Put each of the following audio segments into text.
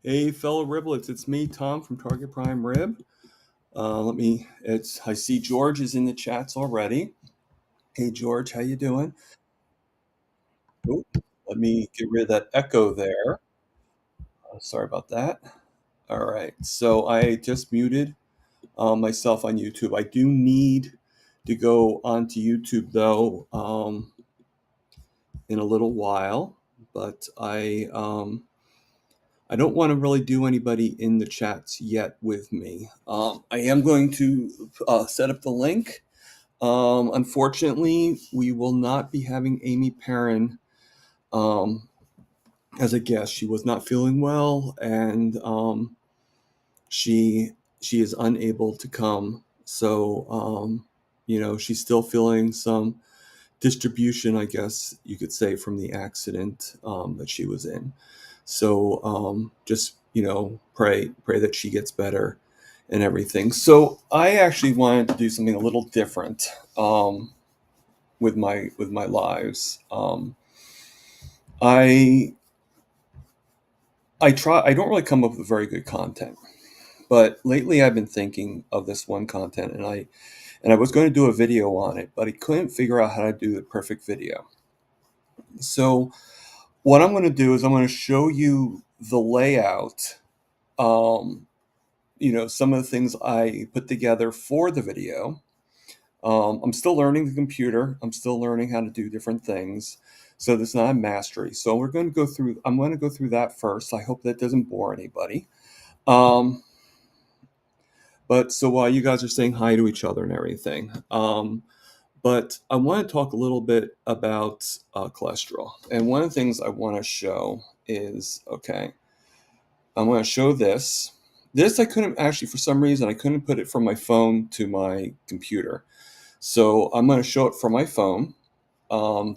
Hey, fellow riblets, it's me, Tom from Target Prime Rib. I see George is in the chats already. Hey, George, how you doing? Oh, let me get rid of that echo there. Sorry about that. All right, so I just muted myself on YouTube. I do need to go onto YouTube though in a little while, but I don't want to really do anybody in the chats yet with me. I am going to set up the link. Unfortunately, we will not be having Aimee Perin um, as a guest. She was not feeling well, and she she is unable to come. So she's still feeling some distribution, I guess you could say, from the accident that she was in. So just pray that she gets better and everything. So I actually wanted to do something a little different with my lives. I I don't really come up with very good content, but lately I've been thinking of this one content, and I was going to do a video on it, but I couldn't figure out how to do the perfect video. So what I'm going to do is I'm going to show you the layout. Um, some of the things I put together for the video. I'm still learning the computer. I'm still learning how to do different things. So this is not a mastery. So I'm going to go through that first. I hope that doesn't bore anybody. Um, but so while you guys are saying hi to each other and everything, but I want to talk a little bit about cholesterol. And one of the things I want to show is, okay, I want to show this. This I couldn't actually, for some reason, I couldn't put it from my phone to my computer. So I'm going to show it from my phone.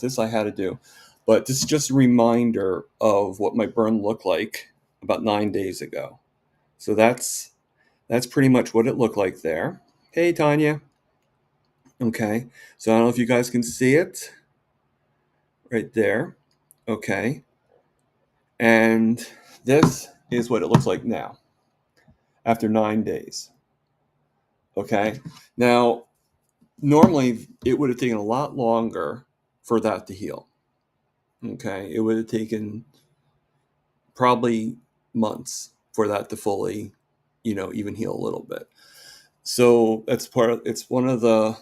This I had to do. But this is just a reminder of what my burn looked like about 9 days ago. So that's pretty much what it looked like there. Hey, Tanya. Okay. So I don't know if you guys can see it right there. Okay. And this is what it looks like now after 9 days. Okay. Now, normally it would have taken a lot longer for that to heal. Okay. It would have taken probably months for that to fully, even heal a little bit. So it's one of the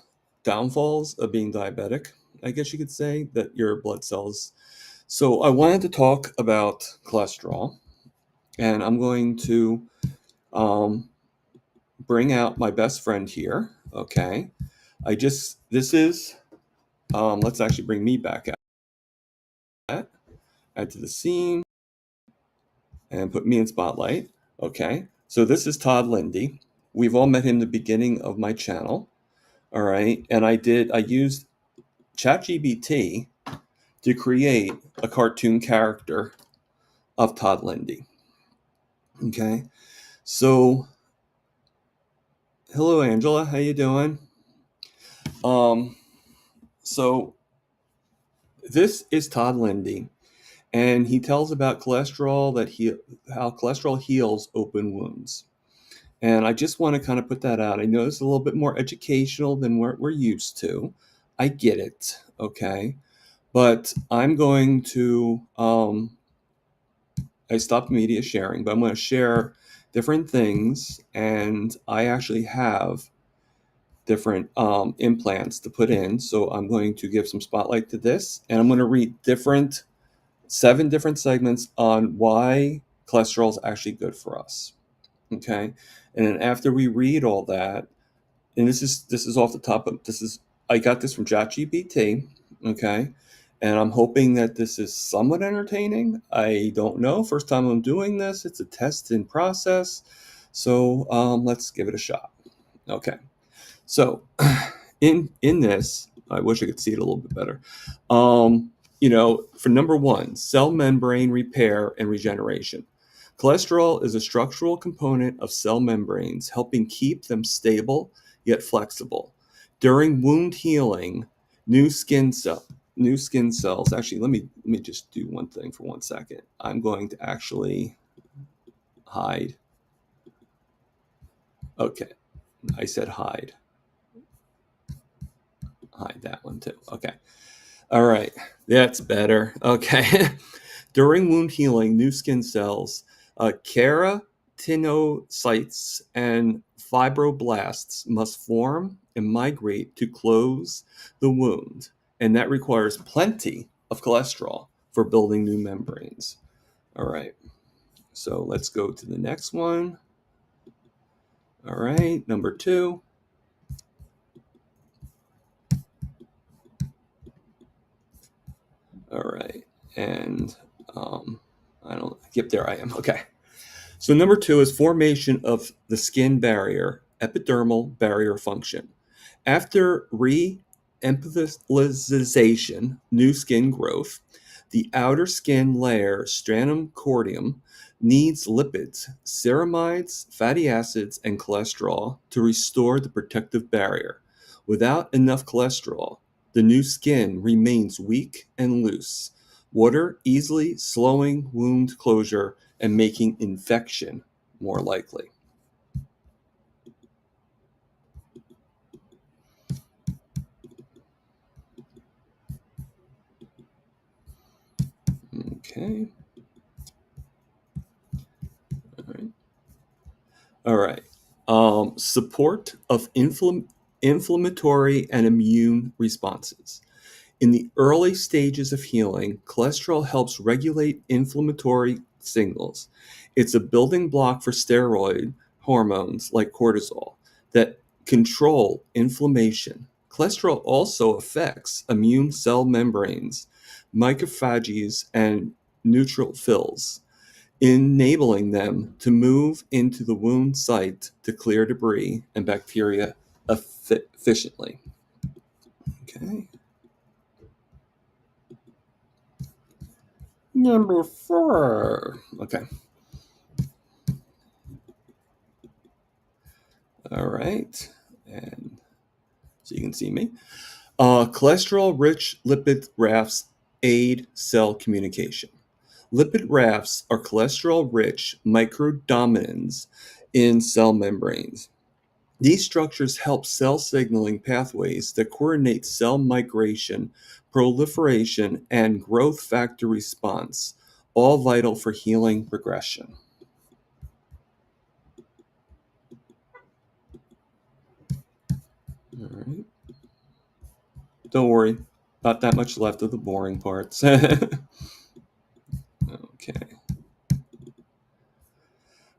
downfalls of being diabetic, I guess you could say, that your blood cells. So I wanted to talk about cholesterol, and I'm going to um, bring out my best friend here. Okay. This is, let's actually bring me back out, add to the scene, and put me in spotlight. Okay. So this is Todd Lindy. We've all met him the beginning of my channel. All right. And I used ChatGPT to create a cartoon character of Todd Lindy. Okay. So hello, Angela. How you doing? Um, so this is Todd Lindy, and he tells about how cholesterol heals open wounds. And I just want to kind of put that out. I know it's a little bit more educational than what we're used to. I get it, okay? But I'm going to, I stopped media sharing, but I'm going to share different things. And I actually have different implants to put in. So I'm going to give some spotlight to this. And I'm going to read 7 different segments on why cholesterol is actually good for us. Okay. And then after we read all that, and this is off the top of I got this from ChatGPT, okay, and I'm hoping that this is somewhat entertaining. I don't know. First time I'm doing this. It's a test in process, so let's give it a shot. Okay, so in this, I wish I could see it a little bit better. For number one, cell membrane repair and regeneration. Cholesterol is a structural component of cell membranes, helping keep them stable yet flexible. During wound healing, new skin cells. Actually, let me just do one thing for 1 second. I'm going to actually Hide. Okay, I said hide. Hide that one too. Okay. All right. That's better. Okay. During wound healing, new skin cells, keratinocytes, and fibroblasts must form and migrate to close the wound, and that requires plenty of cholesterol for building new membranes. All right. So let's go to the next one. All right. Number 2. All right. And I don't, yep, there I am. Okay. So number 2 is formation of the skin barrier, epidermal barrier function. After re-epithelialization, new skin growth, the outer skin layer, stratum corneum, needs lipids, ceramides, fatty acids, and cholesterol to restore the protective barrier. Without enough cholesterol, the new skin remains weak and loose, water easily slowing wound closure and making infection more likely. Okay. All right. All right. Support of inflammatory and immune responses. In the early stages of healing, cholesterol helps regulate inflammatory signals. It's a building block for steroid hormones like cortisol that control inflammation. Cholesterol also affects immune cell membranes, macrophages, and neutrophils, enabling them to move into the wound site to clear debris and bacteria efficiently. Okay. Number 4. Okay. All right. And so you can see me. Cholesterol rich lipid rafts aid cell communication. Lipid rafts are cholesterol rich microdominins in cell membranes. These structures help cell signaling pathways that coordinate cell migration, proliferation, and growth factor response, all vital for healing progression. All right. Don't worry, not that much left of the boring parts. Okay.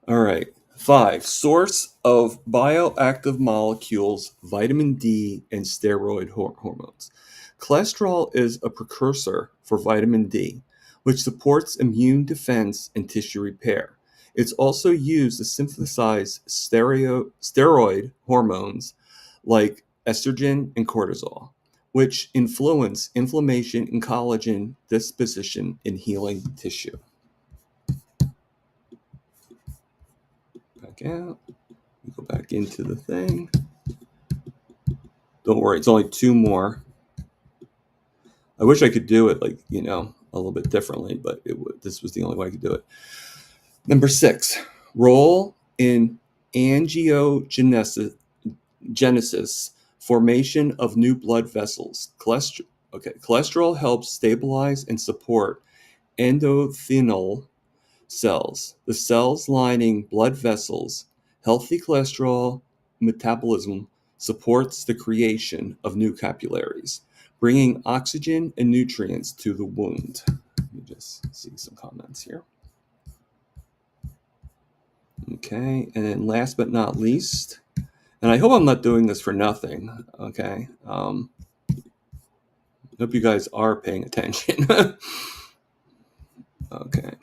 All right. 5. Source of bioactive molecules, vitamin D, and steroid hormones. Cholesterol is a precursor for vitamin D, which supports immune defense and tissue repair. It's also used to synthesize steroid hormones like estrogen and cortisol, which influence inflammation and collagen disposition in healing tissue. Back out. Go back into the thing. Don't worry, it's only 2 more. I wish I could do it a little bit differently, but this was the only way I could do it. Number 6, role in angiogenesis, formation of new blood vessels. Cholesterol helps stabilize and support endothelial cells, the cells lining blood vessels. Healthy cholesterol metabolism supports the creation of new capillaries, bringing oxygen and nutrients to the wound. Let me just see some comments here. Okay, and then last but not least, and I hope I'm not doing this for nothing, okay? I hope you guys are paying attention. Okay.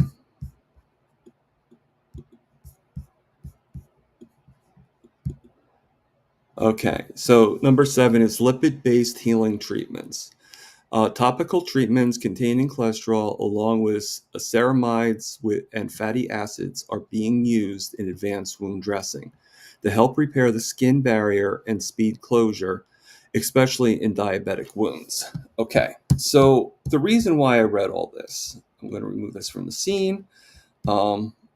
Okay, so number 7 is lipid-based healing treatments. Topical treatments containing cholesterol, along with ceramides and fatty acids, are being used in advanced wound dressing to help repair the skin barrier and speed closure, especially in diabetic wounds. Okay, so the reason why I read all this, I'm going to remove this from the scene.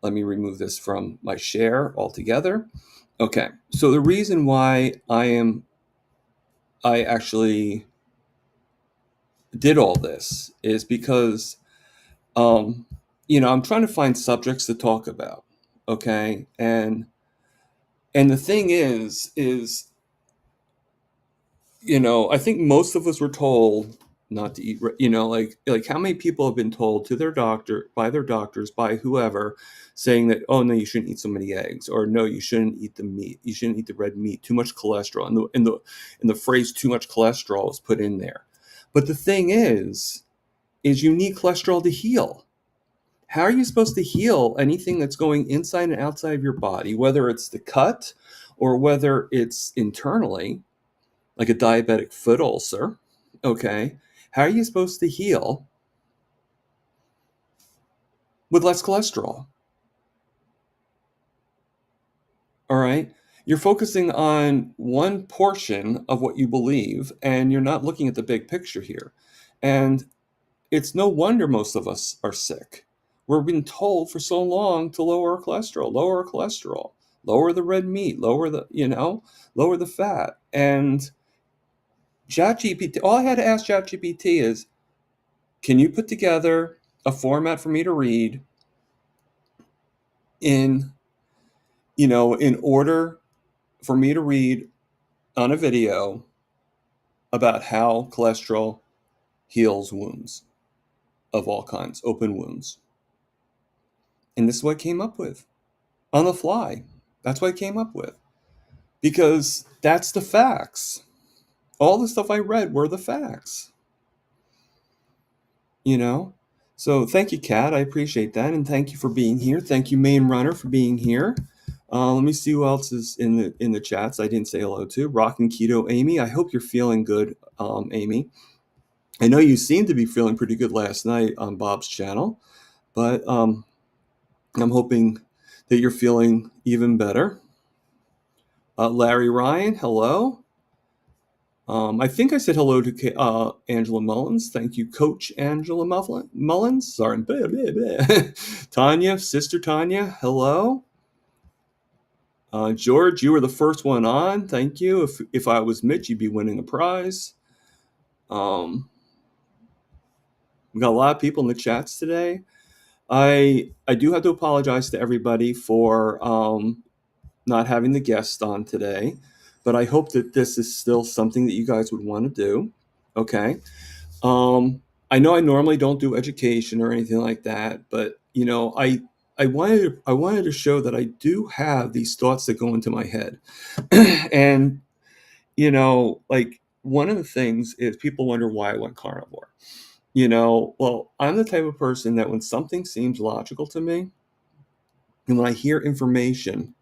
Let me remove this from my share altogether. Okay, so the reason why I actually did all this is because, um, I'm trying to find subjects to talk about. Okay, and the thing is, I think most of us were told not to eat. Like how many people have been told to their doctor, by their doctors, by whoever, saying that, oh no, you shouldn't eat so many eggs, or no, you shouldn't eat the meat, you shouldn't eat the red meat, too much cholesterol, and the phrase too much cholesterol is put in there. But the thing is you need cholesterol to heal. How are you supposed to heal anything that's going inside and outside of your body, whether it's the cut or whether it's internally, like a diabetic foot ulcer? Okay. How are you supposed to heal with less cholesterol? All right. You're focusing on one portion of what you believe, and you're not looking at the big picture here. And it's no wonder most of us are sick. We're being told for so long to lower our cholesterol, lower the red meat, lower the fat. And ChatGPT, all I had to ask ChatGPT is, can you put together a format for me to read in, in order for me to read on a video about how cholesterol heals wounds of all kinds, open wounds. And this is what I came up with on the fly. That's what I came up with because that's the facts. All the stuff I read were the facts, you know? So thank you, Kat. I appreciate that. And thank you for being here. Thank you, Main Runner, for being here. Let me see who else is in the chats I didn't say hello to. Rockin' Keto Aimee. I hope you're feeling good, Aimee. I know you seemed to be feeling pretty good last night on Bob's channel, but I'm hoping that you're feeling even better. Larry Ryan, hello. I think I said hello to Angela Mullins. Thank you, Coach Angela Mullins. Sorry. Blah, blah, blah. Tanya, Sister Tanya, hello. George, you were the first one on. Thank you. If I was Mitch, you'd be winning a prize. We got a lot of people in the chats today. I do have to apologize to everybody for not having the guest on today, but I hope that this is still something that you guys would want to do. Okay. I know I normally don't do education or anything like that, but I wanted to show that I do have these thoughts that go into my head. And like one of the things is people wonder why I went carnivore. Well, I'm the type of person that when something seems logical to me, and when I hear information,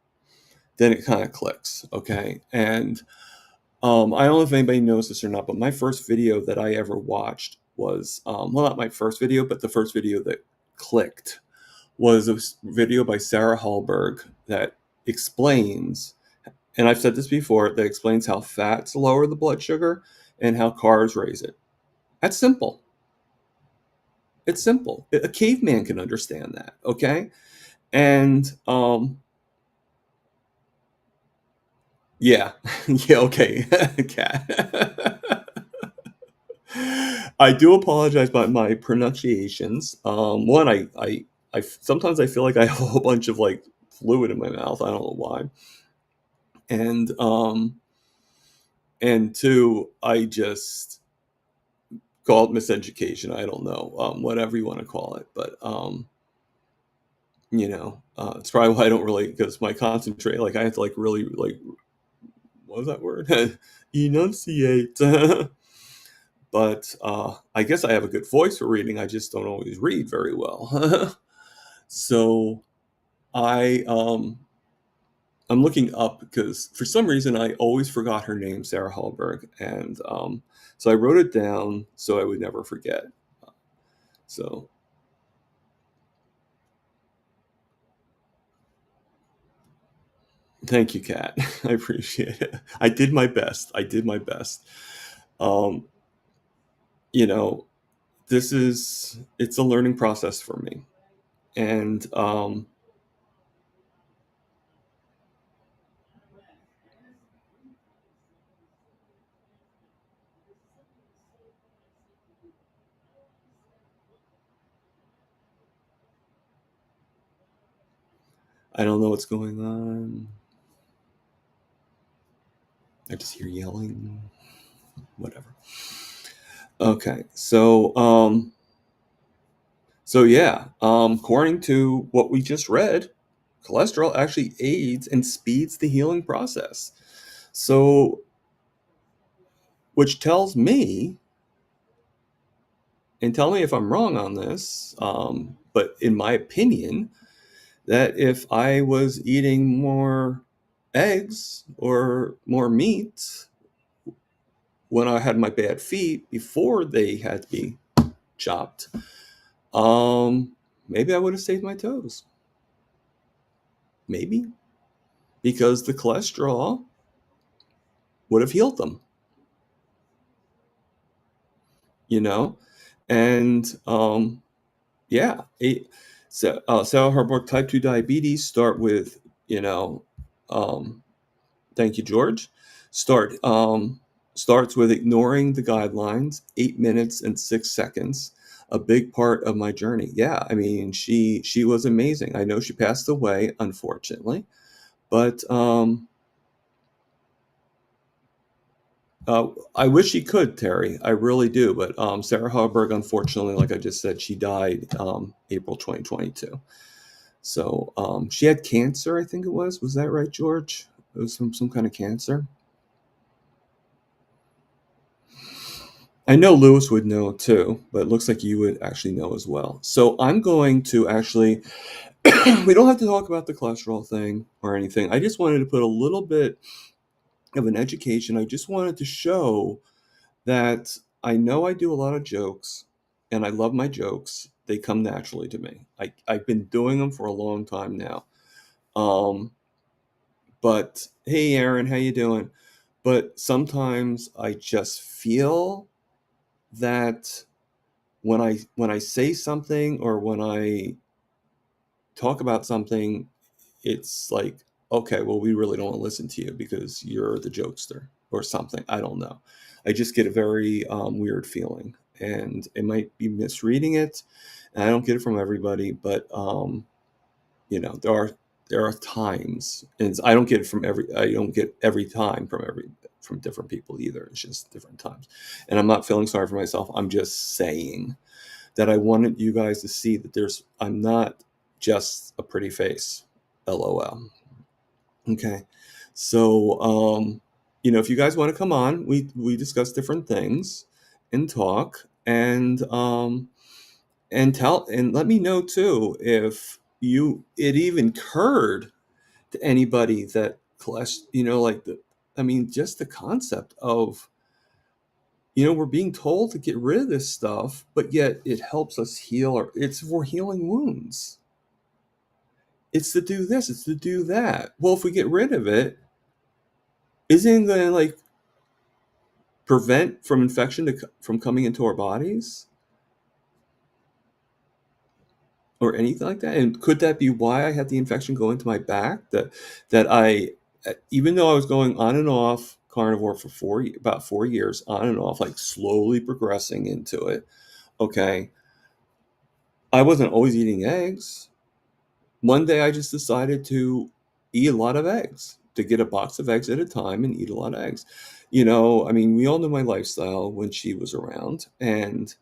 then it kind of clicks. Okay. And I don't know if anybody knows this or not, but my first video that I ever watched was, well, not my first video, but the first video that clicked was a video by Sarah Hallberg that explains, and I've said this before, that explains how fats lower the blood sugar and how carbs raise it. That's simple. It's simple. A caveman can understand that. Okay. And, yeah, yeah, okay, cat. I do apologize about my pronunciations. One, I sometimes I feel like I have a whole bunch of like fluid in my mouth. I don't know why. And two, I just call it miseducation. I don't know, whatever you want to call it, but it's probably why I don't really, because my concentrate, like I have to like really like, what was that word? Enunciate. But I guess I have a good voice for reading. I just don't always read very well. So I'm looking up because for some reason I always forgot her name, Sarah Hallberg, and so I wrote it down so I would never forget. So thank you, Kat. I appreciate it. I did my best. Um, you know, it's a learning process for me, and I don't know what's going on. I just hear yelling. Whatever. Okay, so yeah, according to what we just read, cholesterol actually aids and speeds the healing process. So, which tells me, and tell me if I'm wrong on this, but in my opinion, that if I was eating more eggs or more meat when I had my bad feet before they had to be chopped, um, maybe I would have saved my toes. Maybe because the cholesterol would have healed them, you know? And yeah, so her book, Type 2 Diabetes, start with, you know, um, thank you, George. Starts with ignoring the guidelines, 8 minutes and 6 seconds. A big part of my journey. Yeah, I mean, she was amazing. I know she passed away, unfortunately, but I wish she could, Terry. I really do. But Sarah Hallberg, unfortunately, like I just said, she died April 2022. So she had cancer, I think it was. Was that right, George? It was some kind of cancer. I know Lewis would know too, but it looks like you would actually know as well. So I'm going to actually, we don't have to talk about the cholesterol thing or anything. I just wanted to put a little bit of an education. I just wanted to show that I know I do a lot of jokes and I love my jokes. They come naturally to me. I've been doing them for a long time now. Um, but hey, Aaron, how you doing? But sometimes I just feel that when I say something or when I talk about something, it's like, okay, well, we really don't want to listen to you because you're the jokester or something. I don't know. I just get a very weird feeling, and it might be misreading it. And I don't get it from everybody, but there are times, and I don't get it from every. I don't get every time from different people either. It's just different times, and I'm not feeling sorry for myself. I'm just saying that I wanted you guys to see that I'm not just a pretty face. LOL. Okay. So, if you guys want to come on, we discuss different things and talk and let me know too if it even occurred to anybody that like just the concept of we're being told to get rid of this stuff, but yet it helps us heal, or it's for healing wounds. It's to do this, it's to do that. Well, if we get rid of it, isn't it going to like prevent from infection from coming into our bodies or anything like that? And could that be why I had the infection go into my back? That I, even though I was going on and off carnivore for about 4 years, on and off, like slowly progressing into it. Okay, I wasn't always eating eggs. One day I just decided to eat a lot of eggs, to get a box of eggs at a time and eat a lot of eggs. We all know my lifestyle when she was around and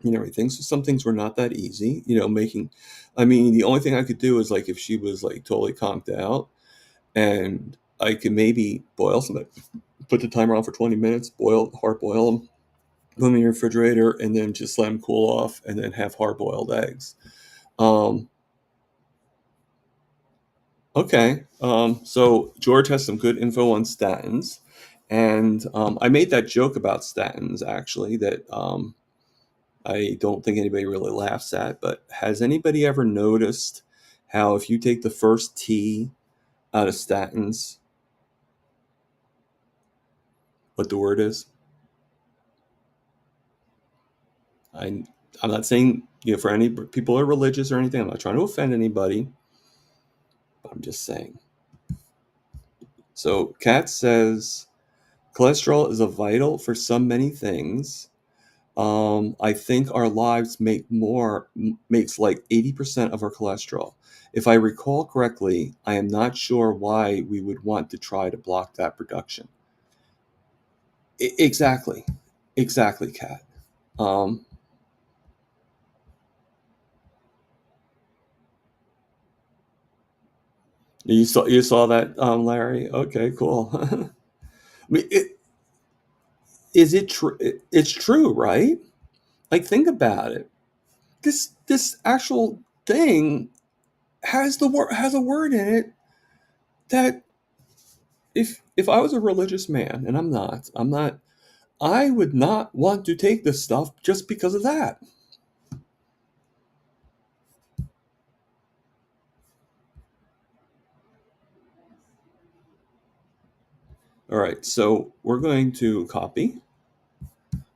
everything. So some things were not that easy, the only thing I could do is like if she was like totally conked out and I could maybe boil some, put the timer on for 20 minutes, hard boil them, put them in your refrigerator, and then just let them cool off and then have hard boiled eggs. Um, Okay. So George has some good info on statins. And I made that joke about statins, actually, that I don't think anybody really laughs at. But has anybody ever noticed how if you take the first T out of statins, what the word is? I, I'm not saying, for any people who are religious or anything, I'm not trying to offend anybody, but I'm just saying. So Kat says cholesterol is a vital for some many things. I think our lives makes like 80% of our cholesterol. If I recall correctly, I am not sure why we would want to try to block that production. Exactly, exactly, Kat. Um, you saw that, Larry? Okay, cool. I mean, is it true? It's true, right? Like, think about it. This actual thing has a word in it that if I was a religious man, and I'm not, I would not want to take this stuff just because of that. All right, so we're going to copy,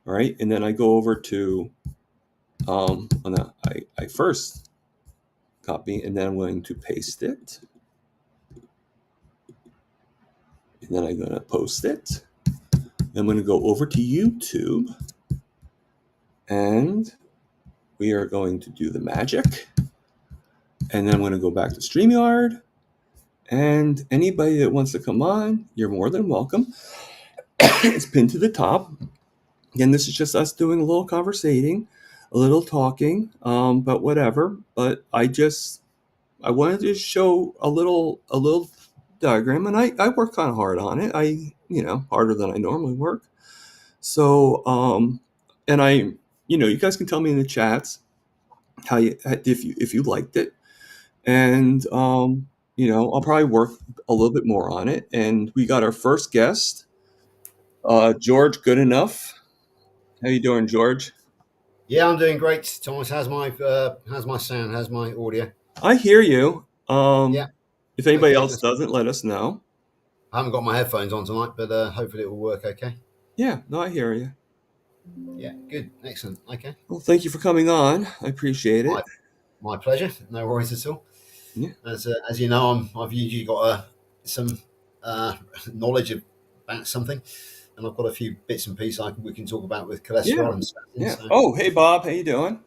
all right, and then I go over to, oh no, I first copy, and then I'm going to paste it, and then I'm going to post it. I'm going to go over to YouTube, and we are going to do the magic, and then I'm going to go back to StreamYard, and anybody that wants to come on, you're more than welcome. It's pinned to the top. Again, this is just us doing a little conversating, a little talking, but whatever. But I wanted to show a little diagram, and I worked kind of hard on it. Harder than I normally work. So, and you guys can tell me in the chats how if you liked it, and I'll probably work a little bit more on it. And we got our first guest, George. Good enough. How you doing, George? Yeah, I'm doing great, Thomas. How's my sound? How's my audio? I hear you. Yeah. If anybody Okay. else doesn't, let us know. I haven't got my headphones on tonight, but hopefully it will work. Okay. Yeah, no, I hear you. Yeah. Good. Excellent. Okay. Well, thank you for coming on. I appreciate My it. my pleasure. No worries at all. Yeah, As you know, I've usually got some uh, knowledge about something, and I've got a few bits and pieces we can talk about with yeah, cholesterol and statins. yeah. So Oh, hey, Bob. How you doing?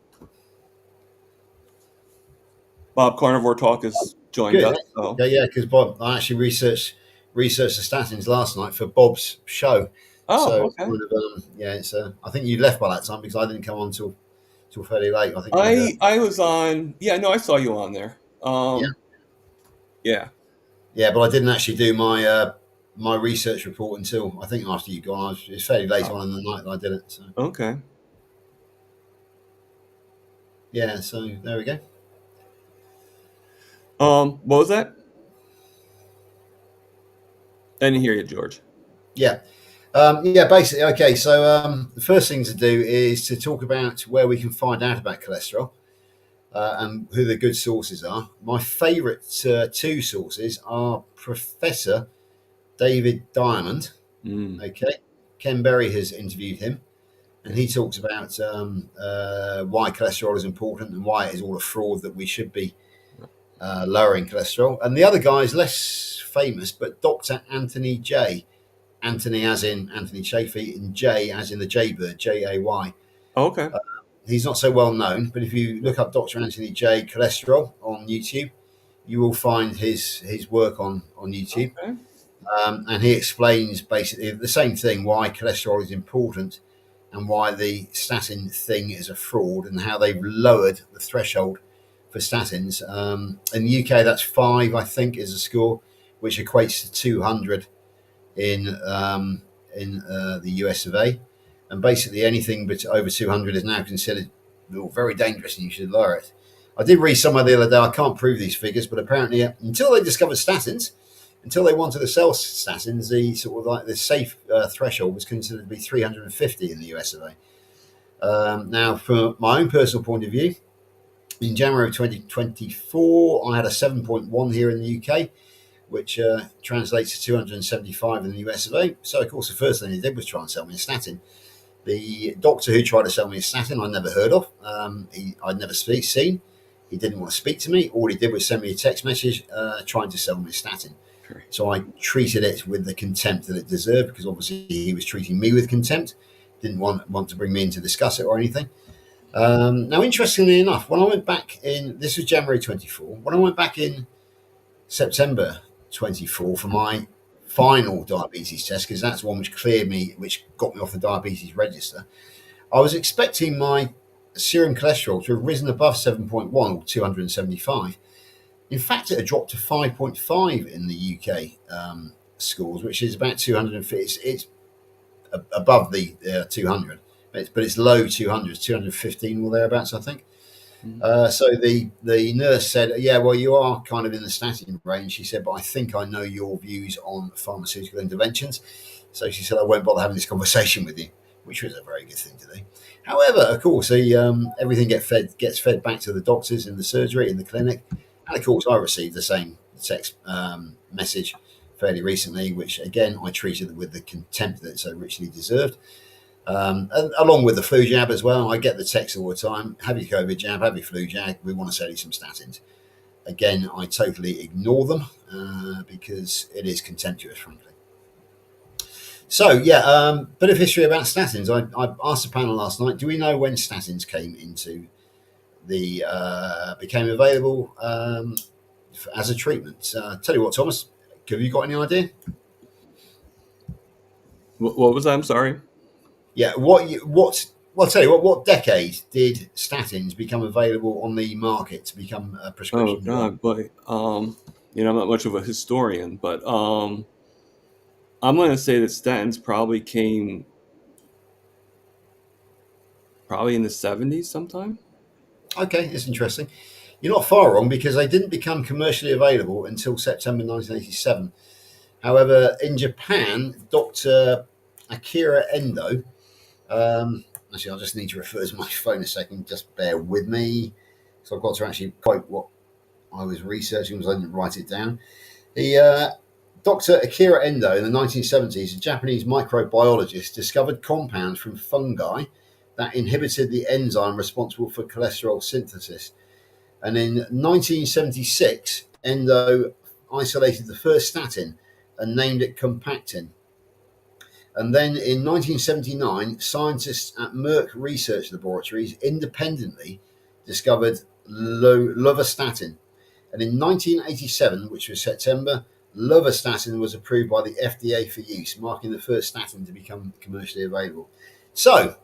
Bob Carnivore Talk has joined good. us. So, Yeah, yeah. Because Bob, I actually researched the statins last night for Bob's show. oh, So it's okay. kind of yeah. It's I think you left by that time because I didn't come on till fairly late. I think you'd I was on. Yeah, no, I saw you on there. yeah, Yeah. yeah. But I didn't actually do my research report until I think after you gone. It's fairly late Oh, on in the night that I did it. So okay. yeah. So there we go. What was that? I didn't hear you, George. Yeah. Yeah, basically, okay. So the first thing to do is to talk about where we can find out about cholesterol and who the good sources are. My favourite two sources are Professor David Diamond. Mm, Okay, Ken Berry has interviewed him, and okay. he talks about why cholesterol is important and why it is all a fraud that we should be lowering cholesterol. And the other guy is less famous, but Dr. Anthony J. Anthony as in Anthony Chafee, and J as in the Jaybird, Jay. Okay. He's not so well known, but if you look up Dr. Anthony J. cholesterol on YouTube, you will find his work on YouTube. Okay. And he explains basically the same thing: why cholesterol is important, and why the statin thing is a fraud, and how they've lowered the threshold for statins. In the UK, that's 5, I think, is a score, which equates to 200 in the US of A. And basically, anything but over 200 is now considered very dangerous, and you should lower it. I did read somewhere the other day. I can't prove these figures, but apparently, until they discovered statins, until they wanted to sell statins, the sort of like the safe threshold was considered to be 350 in the US of A. Now, from my own personal point of view, in January of 2024, I had a 7.1 here in the UK, which translates to 275 in the US of A. So, of course, the first thing he did was try and sell me a statin. The doctor who tried to sell me a statin, I'd never heard of. I'd never seen. He didn't want to speak to me. All he did was send me a text message trying to sell me a statin. Great. So I treated it with the contempt that it deserved, because obviously he was treating me with contempt. didn't want to bring me in to discuss it or anything. Now, interestingly enough, when I went back in, this was January 24. When I went back in September 24 for my final diabetes test, because that's the one which cleared me, which got me off the diabetes register, I was expecting my serum cholesterol to have risen above 7.1 or 275. In fact, it had dropped to 5.5 in the UK scores, which is about 250. It's above the 200, but it's low 200s, 215 or thereabouts, I think. Mhm. So the nurse said, "Yeah, well, you are kind of in the statin range." She said, "But I think I know your views on pharmaceutical interventions." So she said, "I won't bother having this conversation with you," which was a very good thing to do. However, of course, everything gets fed back to the doctors in the surgery in the clinic, and of course, I received the same text message fairly recently, which again I treated with the contempt that it so richly deserved. And along with the flu jab as well, I get the text all the time: have your COVID jab, have your flu jab. We want to sell you some statins. Again, I totally ignore them because it is contemptuous, frankly. So yeah, bit of history about statins. I asked the panel last night: do we know when statins came into the became available as a treatment? Tell you what, Thomas, have you got any idea? What was that? I'm sorry. Yeah, well, I'll tell you what decade did statins become available on the market to become a Oh prescription drug? God, boy. I'm not much of a historian, but I'm gonna say that statins probably in the '70s sometime. Okay, it's interesting. You're not far wrong because they didn't become commercially available until September 1987. However, in Japan, Dr. Akira Endo, actually, I just need to refer to my phone a second, just bear with me. So I've got to actually quote what I was researching because I didn't write it down. The Dr. Akira Endo in the 1970s, a Japanese microbiologist, discovered compounds from fungi that inhibited the enzyme responsible for cholesterol synthesis. And in 1976, Endo isolated the first statin and named it compactin. And then in 1979, scientists at Merck Research Laboratories independently discovered lovastatin. And in 1987, which was September, lovastatin was approved by the FDA for use, marking the first statin to become commercially available. So,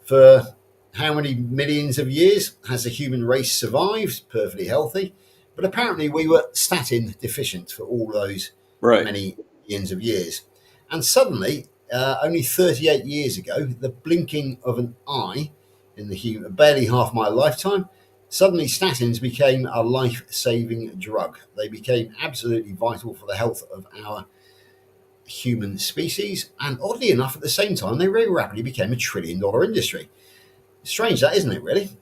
for how many millions of years has the human race survived perfectly healthy? But apparently, we were statin deficient for all those Right. many millions of years. And suddenly, only 38 years ago, the blinking of an eye in the human, barely half my lifetime, suddenly statins became a life saving drug. They became absolutely vital for the health of our human species. And oddly enough, at the same time, they very rapidly became a $1 trillion industry. Strange, that isn't it? Really.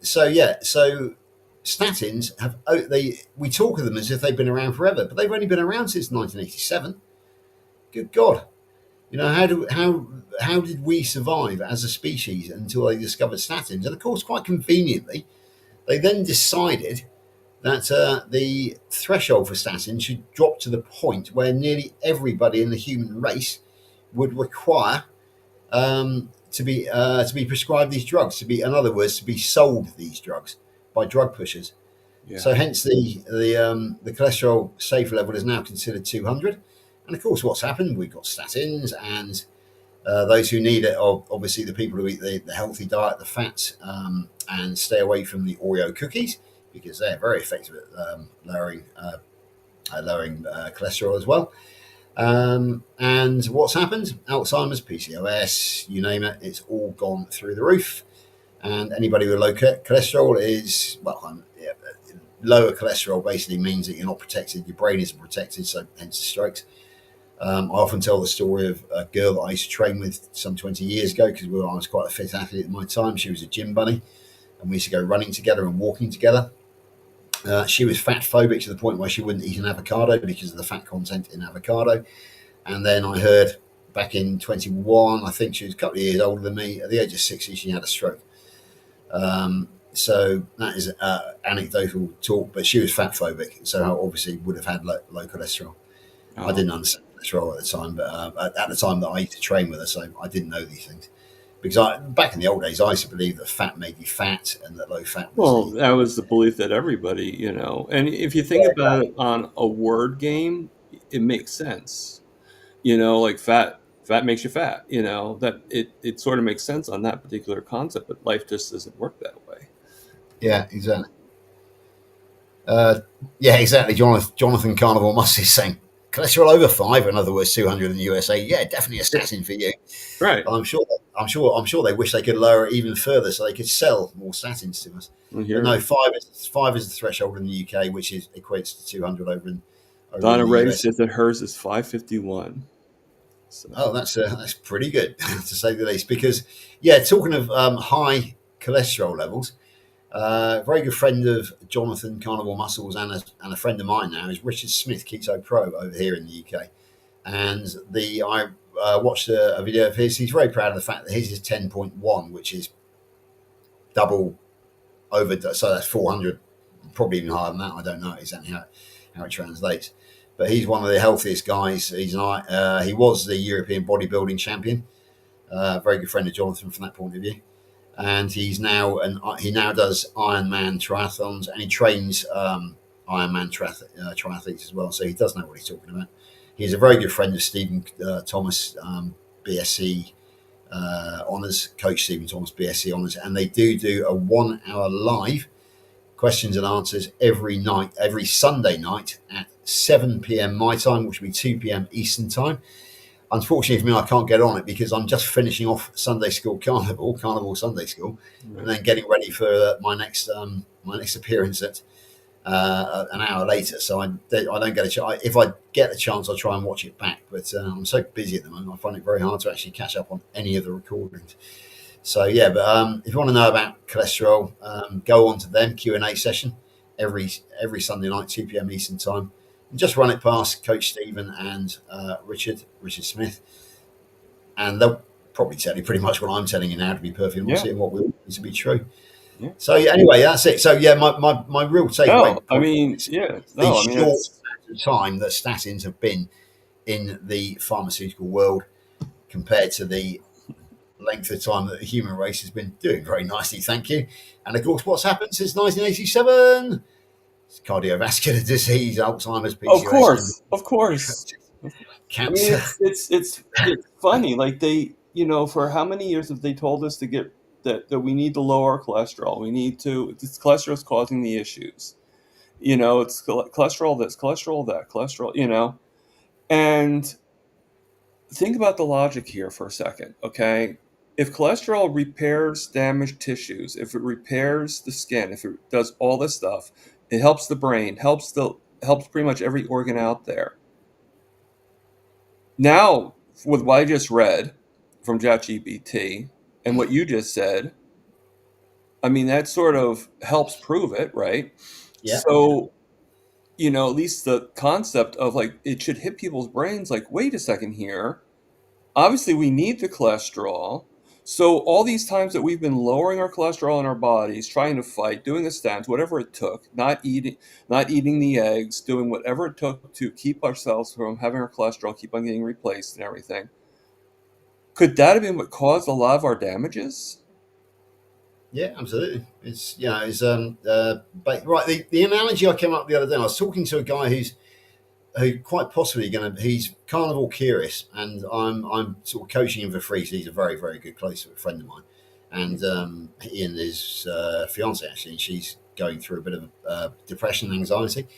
So statins have they we talk of them as if they've been around forever, but they've only been around since 1987. Good God! You know how did we survive as a species until they discovered statins? And of course, quite conveniently, they then decided that the threshold for statins should drop to the point where nearly everybody in the human race would require to be prescribed these drugs, to be, in other words, to be sold these drugs by drug pushers. Yeah. So hence the cholesterol safe level is now considered 200. And of course, what's happened? We've got statins, and those who need it are obviously the people who eat the healthy diet, the fats, and stay away from the Oreo cookies because they're very effective at lowering cholesterol as well. And what's happened? Alzheimer's, PCOS, you name it, it's all gone through the roof. And anybody with low cholesterol is, well, yeah, lower cholesterol basically means that you're not protected, your brain isn't protected, so hence the strokes. I often tell the story of a girl that I used to train with some 20 years ago because I was quite a fit athlete at my time. She was a gym bunny, and we used to go running together and walking together. She was fat phobic to the point where she wouldn't eat an avocado because of the fat content in avocado. And then I heard back in 21, I think she was a couple of years older than me. At the age of 60, she had a stroke. So that is anecdotal talk, but she was fat phobic, so I obviously would have had low cholesterol. I Oh. didn't understand cholesterol at the time, but at the time that I used to train with her, so I didn't know these things. Because back in the old days, I used to believe that fat made you fat and that low fat was Well, the. that was the belief that everybody, and if you think about it on a word game, it makes sense. Like fat makes you fat, that it sort of makes sense on that particular concept, but life just doesn't work that way. Yeah, exactly. Uh, yeah, exactly. Jonathan Carnival Moss is saying cholesterol over 5, in other words, 200 in the USA. Yeah, definitely a Yeah. statin for you. Right. I'm sure they wish they could lower it even further so they could sell more statins to us. And But here, no, five is the threshold in the UK, which is equates to 200 over in Donna the Ray US. says that hers is 551. Oh, So that's pretty good to say the least. Because yeah, talking of high cholesterol levels, a very good friend of Jonathan Carnival Muscles and a friend of mine now is Richard Smith, Keto Pro, over here in the UK. And I watched a video of his. He's very proud of the fact that his is 10.1, which is double over. So that's 400, probably even higher than that. I don't know exactly how it translates. But he's one of the healthiest guys. He was the European bodybuilding champion. Very good friend of Jonathan from that point of view. And he now does Ironman triathlons, and he trains Ironman triathletes as well. So he does know what he's talking about. He's a very good friend of Stephen Thomas, BSc honours, Coach Stephen Thomas, BSc honours, and they do a 1 hour live questions and answers every night, every Sunday night at 7 p.m. my time, which will be 2 p.m. Eastern time. Unfortunately for me, I can't get on it because I'm just finishing off Sunday School Carnival Sunday School, and right. then getting ready for my next appearance at an hour later. So I don't get a chance. If I get the chance, I'll try and watch it back. But I'm so busy at the moment, I find it very hard to actually catch up on any of the recordings. So yeah, but if you want to know about cholesterol, go on to them Q&A session every Sunday night, 2 p.m. Eastern time. And just run it past Coach Stephen and Richard Smith, and they'll probably tell you pretty much what I'm telling you now, to be perfectly honest, Yeah. and what will to be true. Yeah. So yeah, anyway, that's it. So yeah, my real No, takeaway I point mean, is yeah. the No, I mean short that's time that statins have been in the pharmaceutical world compared to the length of time that the human race has been doing very nicely, thank you. And of course, what's happened since 1987? It's cardiovascular disease, Alzheimer's, of PCOS, course, of course. I mean, cancer. it's funny. Like for how many years have they told us to get that we need to lower our cholesterol? We need to. This cholesterol is causing the issues. It's cholesterol this, cholesterol that, cholesterol. And think about the logic here for a second, okay? If cholesterol repairs damaged tissues, if it repairs the skin, if it does all this stuff, it helps the brain, helps pretty much every organ out there. Now, with what I just read from ChatGPT and what you just said, I mean that sort of helps prove it, right? Yeah, yeah, So, at least the concept of like it should hit people's brains like, wait a second here. Obviously we need the cholesterol. So all these times that we've been lowering our cholesterol in our bodies, trying to fight, doing the stents, whatever it took, not eating the eggs, doing whatever it took to keep ourselves from having our cholesterol keep on getting replaced and everything. Could that have been what caused a lot of our damages? yeah, absolutely. It's but right. The analogy I came up with the other day, I was talking to a guy who quite possibly he's carnival curious, and I'm sort of coaching him for free. So he's a very very good close friend of mine, and he and his fiance actually, she's going through a bit of depression and anxiety.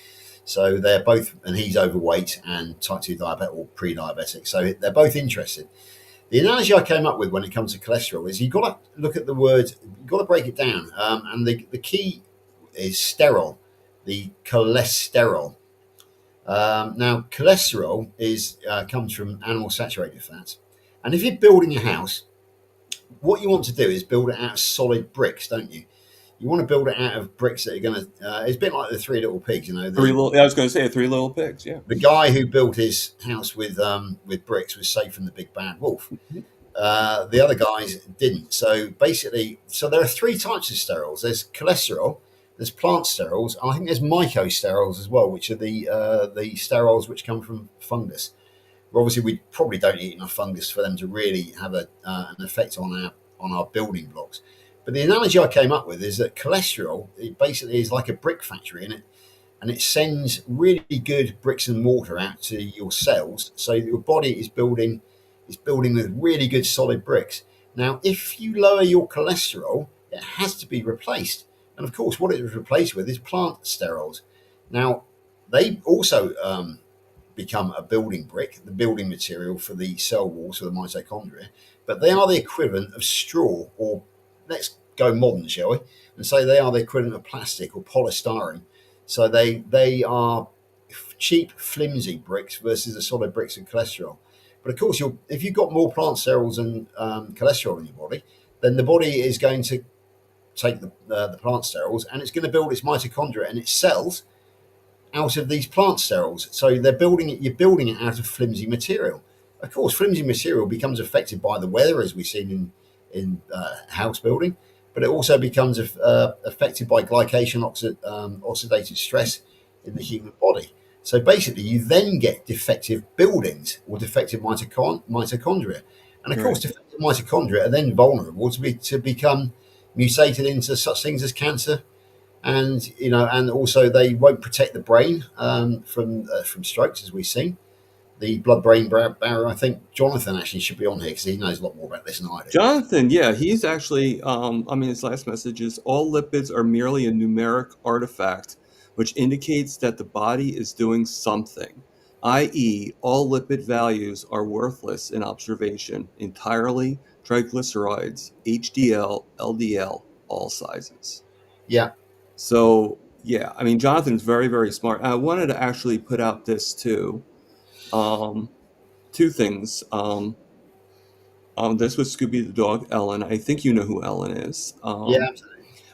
So they're both, and he's overweight and type 2 diabetic or pre-diabetic. So they're both interested. The analogy I came up with when it comes to cholesterol is you've got to look at the word, you've got to break it down. And the key is sterol, the cholesterol. Now, cholesterol comes from animal saturated fats. And if you're building a house, what you want to do is build it out of solid bricks, don't you? You want to build it out of bricks that are going to. It's a bit like the Three Little Pigs, I was going to say three little pigs. Yeah. the guy who built his house with bricks was safe from the big bad wolf. The other guys didn't. So basically, there are three types of sterols. There's cholesterol, there's plant sterols, and I think there's mycosterols as well, which are the sterols which come from fungus. Obviously, we probably don't eat enough fungus for them to really have an effect on our building blocks. But the analogy I came up with is that cholesterol, it basically is like a brick factory, and it sends really good bricks and mortar out to your cells, so your body is building with really good solid bricks. Now, if you lower your cholesterol, it has to be replaced, and of course, what it is replaced with is plant sterols. Now, they also become a building brick, the building material for the cell walls for the mitochondria, but they are the equivalent of straw, or let's go modern, shall we, and say they are the equivalent of plastic or polystyrene. So they are cheap, flimsy bricks versus the solid bricks of cholesterol. But of course, if you've got more plant sterols and cholesterol in your body, then the body is going to take the plant sterols and it's going to build its mitochondria and its cells out of these plant sterols. So they're building it. You're building it out of flimsy material. Of course, flimsy material becomes affected by the weather, as we've seen in house building, but it also becomes affected by oxidative stress in the human body. So basically, you then get defective buildings or defective mitochondria, and of course, Right. defective mitochondria are then vulnerable to become mutated into such things as cancer, and also they won't protect the brain from strokes, as we've seen. The blood-brain barrier. I think Jonathan actually should be on here because he knows a lot more about this than I do. Jonathan, yeah, he's actually, I mean, his last message is all lipids are merely a numeric artifact, which indicates that the body is doing something, i.e., all lipid values are worthless in observation entirely, triglycerides, HDL, LDL, all sizes. Yeah, So, yeah, I mean, Jonathan's very, very smart. I wanted to actually put out this too. Um, two things. This was Scooby the dog, Ellen. I think you know who Ellen is. yeah,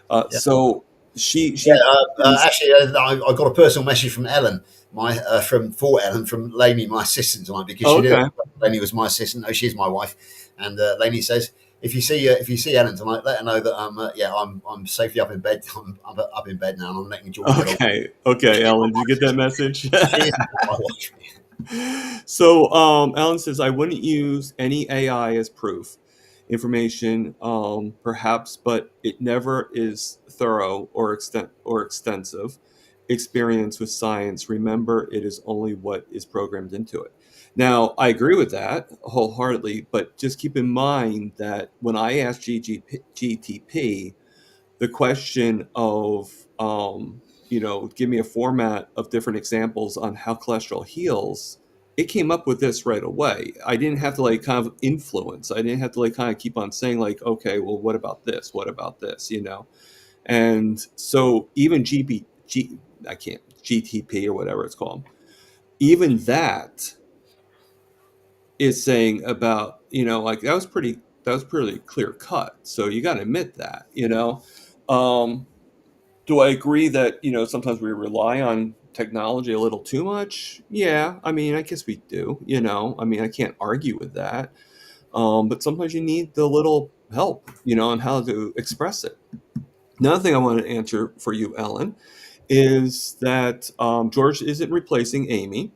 yeah. So Yeah, she is actually, I got a personal message from Ellen, for Ellen from Lainey, my assistant tonight, because she didn't. okay. Lainey was my assistant. No, she's my wife, and Lainey says if you see Ellen tonight, let her know that I'm safely up in bed. I'm up in bed now, and I'm letting George get on. Okay, okay, Ellen, did you get that message? She is my wife. So, Alan says, I wouldn't use any AI as proof. Information, perhaps, but it never is thorough or extensive. Experience with science. Remember, it is only what is programmed into it. Now, I agree with that wholeheartedly, but just keep in mind that when I asked GTP the question of give me a format of different examples on how cholesterol heals, it came up with this right away. I didn't have to like kind of influence. I didn't have to like kind of keep on saying like, okay, well, what about this? What about this? And so even I can't GTP or whatever it's called. Even that is saying about like that was pretty clear cut. So you got to admit that. Um, Do I agree that, sometimes we rely on technology a little too much? Yeah, I mean, I guess we do. I mean, I can't argue with that. But sometimes you need the little help, on how to express it. Another thing I want to answer for you, Ellen, is that George isn't replacing Aimee.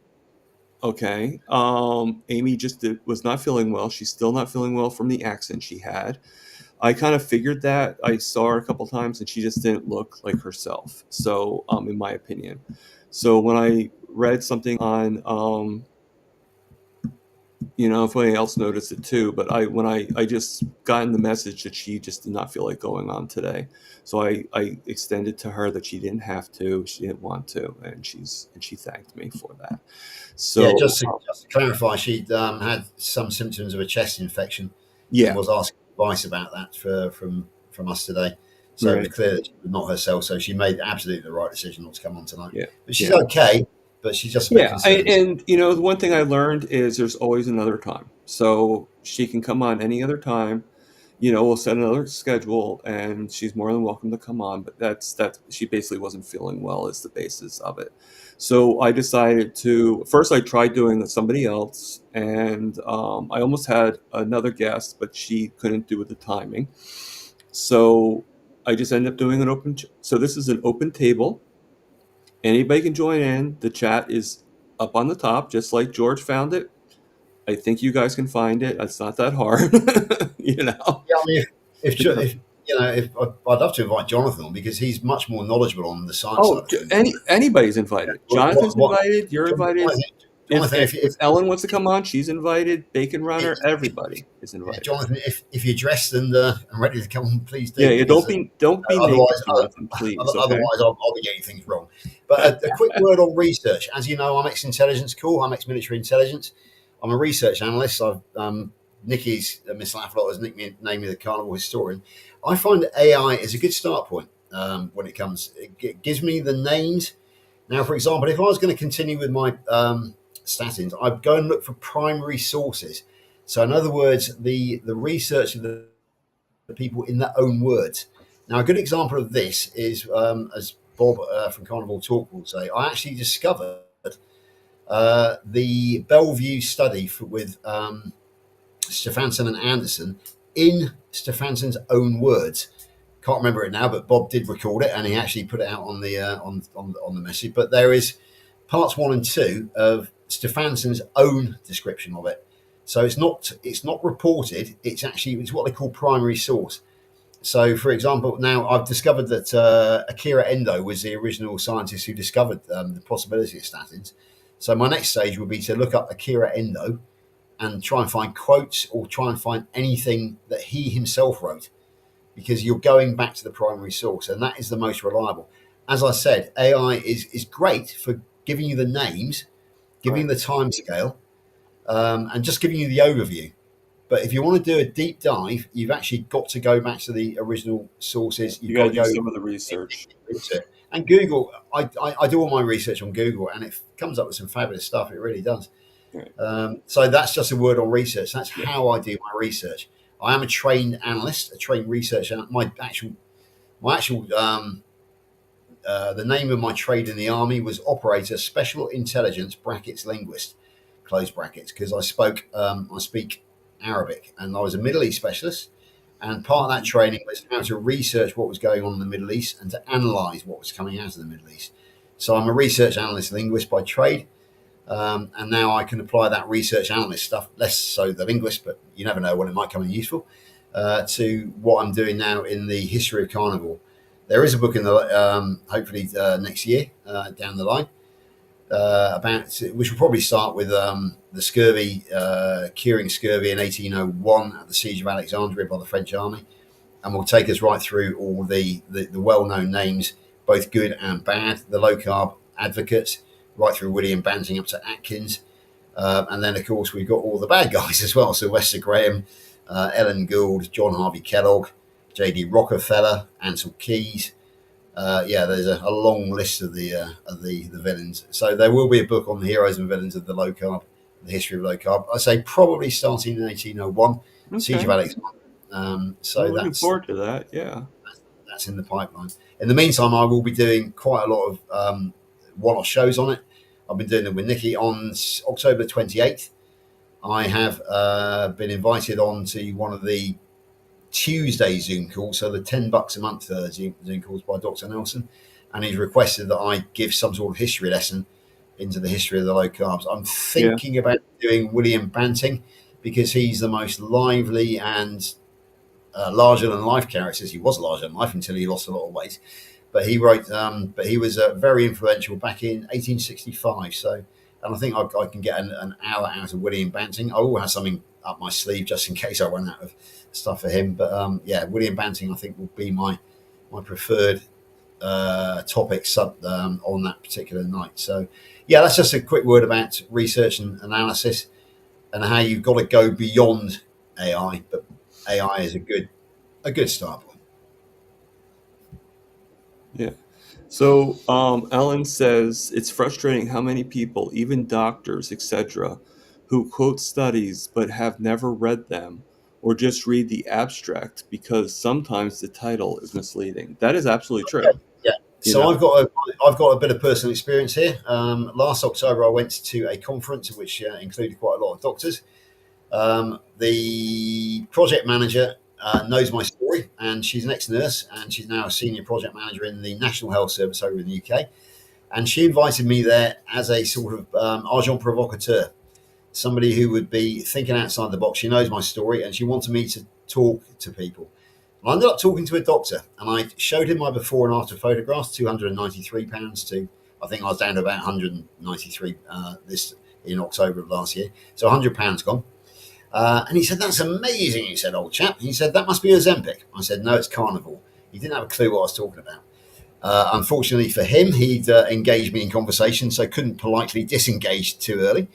Okay. Aimee was not feeling well. She's still not feeling well from the accent she had. I kind of figured that. I saw her a couple times and she just didn't look like herself. So, in my opinion. So when I read something on, if anybody else noticed it too, but when I just gotten the message that she just did not feel like going on today. So I extended to her that she didn't have to, she didn't want to, and she thanked me for that. Yeah, So, just to clarify, she'd had some symptoms of a chest infection and yeah, was asking advice about that from us today. So it was right. clear that she was not herself. So she made absolutely the right decision not to come on tonight. Yeah. But she's Yeah. okay. But she's just a bit Yeah, concerned. and the one thing I learned is there's always another time. So she can come on any other time. We'll set another schedule, and she's more than welcome to come on. But that's she basically wasn't feeling well is the basis of it. So I decided to first I tried doing with somebody else, and I almost had another guest, but she couldn't do with the timing. So I just ended up doing an open. So this is an open table. Anybody can join in. The chat is up on the top, just like George found it. I think you guys can find it. It's not that hard, you know. Yeah, I mean, if you know, if I'd love to invite Jonathan on because he's much more knowledgeable on the science side Oh, of things. anybody's invited. Jonathan's What invited. You're invited. Jonathan, If Ellen wants to come on, she's invited. Bacon Runner, if everybody is invited. Jonathan, if you're dressed and ready to come on, please Yeah, do yeah. because Don't be naked, otherwise, Jonathan, please. Okay. otherwise I'll be getting things wrong. But a quick word on research. As you know, I'm ex-intelligence corps. I'm ex-military intelligence. I'm a research analyst. I've Nikki's Miss Laflot has nicknamed me the carnival historian. I find that AI is a good start point when it comes. It gives me the names. Now, for example, if I was going to continue with my statins, I'd go and look for primary sources. So, in other words, the research of the people in their own words. Now, a good example of this is, as Bob from Carnival Talk will say, I actually discovered the Bellevue study with Stefansson and Anderson in Stefansson's own words. Can't remember it now, but Bob did record it and he actually put it out on the on the message. But there is parts 1 and 2 of Stefansson's own description of it. So it's not reported. It's what they call primary source. So, for example, now I've discovered that Akira Endo was the original scientist who discovered the possibility of statins. So my next stage would be to look up Akira Endo and try and find quotes or try and find anything that he himself wrote, because you're going back to the primary source, and that is the most reliable. As I said, AI is great for giving you the names, giving Right. you the time scale, and just giving you the overview. But if you want to do a deep dive, you've actually got to go back to the original sources. You've You got got to to do go some of the research. into it. And Google, I do all my research on Google, and it comes up with some fabulous stuff. It really does. Right. So that's just a word on research. That's Yeah. how I do my research. I am a trained analyst, a trained researcher. My actual the name of my trade in the army was operator special intelligence brackets linguist close brackets, because I speak Arabic and I was a Middle East specialist, and part of that training was how to research what was going on in the Middle East and to analyze what was coming out of the Middle East. So I'm a research analyst linguist by trade. And now I can apply that research analyst stuff, less so the linguist, but you never know when it might come in useful, to what I'm doing now in the history of carnival. There is a book in the hopefully next year down the line about which will probably start with the scurvy, curing scurvy in 1801 at the siege of Alexandria by the French army, and will take us right through all the well-known names, both good and bad, the low carb advocates, right through William Banting up to Atkins. And then, of course, we've got all the bad guys as well. So Sylvester Graham, Ellen Gould, John Harvey Kellogg, J.D. Rockefeller, Ansel Keys. Yeah, there's a long list of the villains. So there will be a book on the heroes and villains of the low carb, the history of low carb. I say probably starting in 1801, Siege of Okay. Alexandria. I'm So looking forward to that. Yeah. that's in the pipeline. In the meantime, I will be doing quite a lot of one-off shows on it. I've been doing them with Nikki on October 28th. I have been invited on to one of the Tuesday Zoom calls, so the $10 a month Zoom calls by Dr. Nelson, and he's requested that I give some sort of history lesson into the history of the low carbs. I'm Yeah. thinking about doing William Banting because he's the most lively and larger than life characters. He was larger than life until he lost a lot of weight. But he wrote, but he was very influential back in 1865. So, and I think I can get an hour out of William Banting. I will have something up my sleeve just in case I run out of stuff for him. But yeah, William Banting I think will be my preferred topic on that particular night. So, yeah, that's just a quick word about research and analysis and how you've got to go beyond AI. But AI is a good start point. Yeah. So, Ellen says it's frustrating how many people, even doctors, etc., who quote studies but have never read them or just read the abstract because sometimes the title is misleading. That is absolutely true. Yeah. You So know, I've got a bit of personal experience here. Last October, I went to a conference which included quite a lot of doctors. The project manager knows my story, and she's an ex-nurse, and she's now a senior project manager in the National Health Service over in the UK. And she invited me there as a sort of agent provocateur. somebody who would be thinking outside the box. She knows my story, and she wanted me to talk to people. I ended up talking to a doctor, and I showed him my before and after photographs, £293 to, I think I was down to about 193 this in October of last year. So £100 gone. And he said, "That's amazing," he said, "old chap." He said, "That must be Ozempic." I said, "No, it's Carnivore." He didn't have a clue what I was talking about. Unfortunately for him, he'd engaged me in conversation, so couldn't politely disengage too early.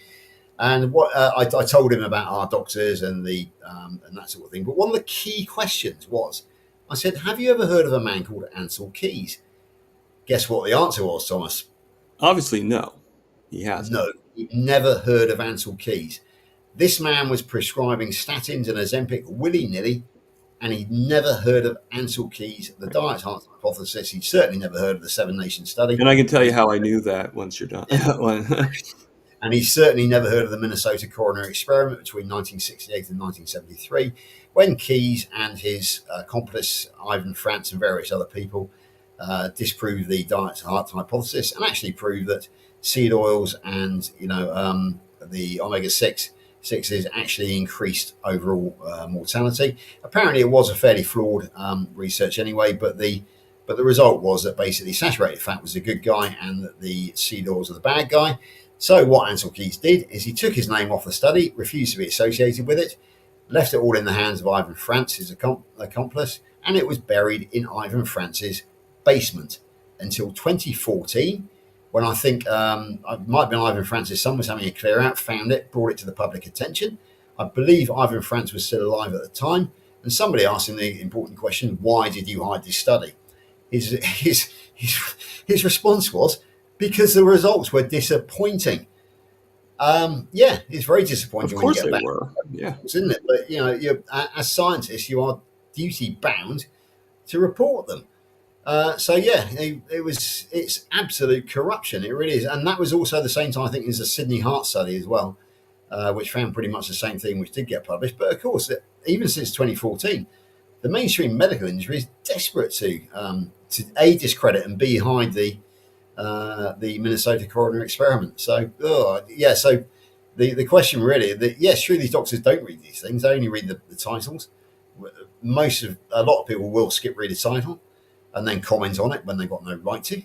And what I told him about our doctors and and that sort of thing. But one of the key questions was, I said, "Have you ever heard of a man called Ansel Keys?" Guess what the answer was, Thomas? Obviously, no, he hasn't. No, he'd never heard of Ansel Keys. This man was prescribing statins and Ozempic willy-nilly, and he'd never heard of Ansel Keys, the diet hypothesis. He'd certainly never heard of the Seven Nations study. And I can tell you how I knew that once you're done. And he certainly never heard of the Minnesota coronary experiment between 1968 and 1973, when Keys and his accomplice, Ivan Frantz, and various other people disproved the diet hypothesis and actually proved that seed oils and the omega-6s actually increased overall mortality. Apparently, it was a fairly flawed research anyway, but the result was that basically saturated fat was the good guy and that the seed oils are the bad guy. So what Ansel Keys did is he took his name off the study, refused to be associated with it, left it all in the hands of Ivan Frantz, his accomplice, and it was buried in Ivan Frantz's basement until 2014, when I think it might have been Ivan Frantz's son was having a clear out, found it, brought it to the public attention. I believe Ivan Frantz was still alive at the time, and somebody asked him the important question, "Why did you hide this study?" His response was, "Because the results were disappointing." Yeah, it's very disappointing. Of course when you get they were. Yeah. isn't it? But as scientists, you are duty bound to report them. So yeah, it's absolute corruption. It really is, and that was also the same time I think as the Sydney Heart Study as well, which found pretty much the same thing, which did get published. But of course, even since 2014, the mainstream medical industry is desperate to A, discredit, and B, hide the Minnesota coronary experiment. So so the question really that yes, sure, these doctors don't read these things; they only read the titles. A lot of people will skip read a title and then comment on it when they've got no right to.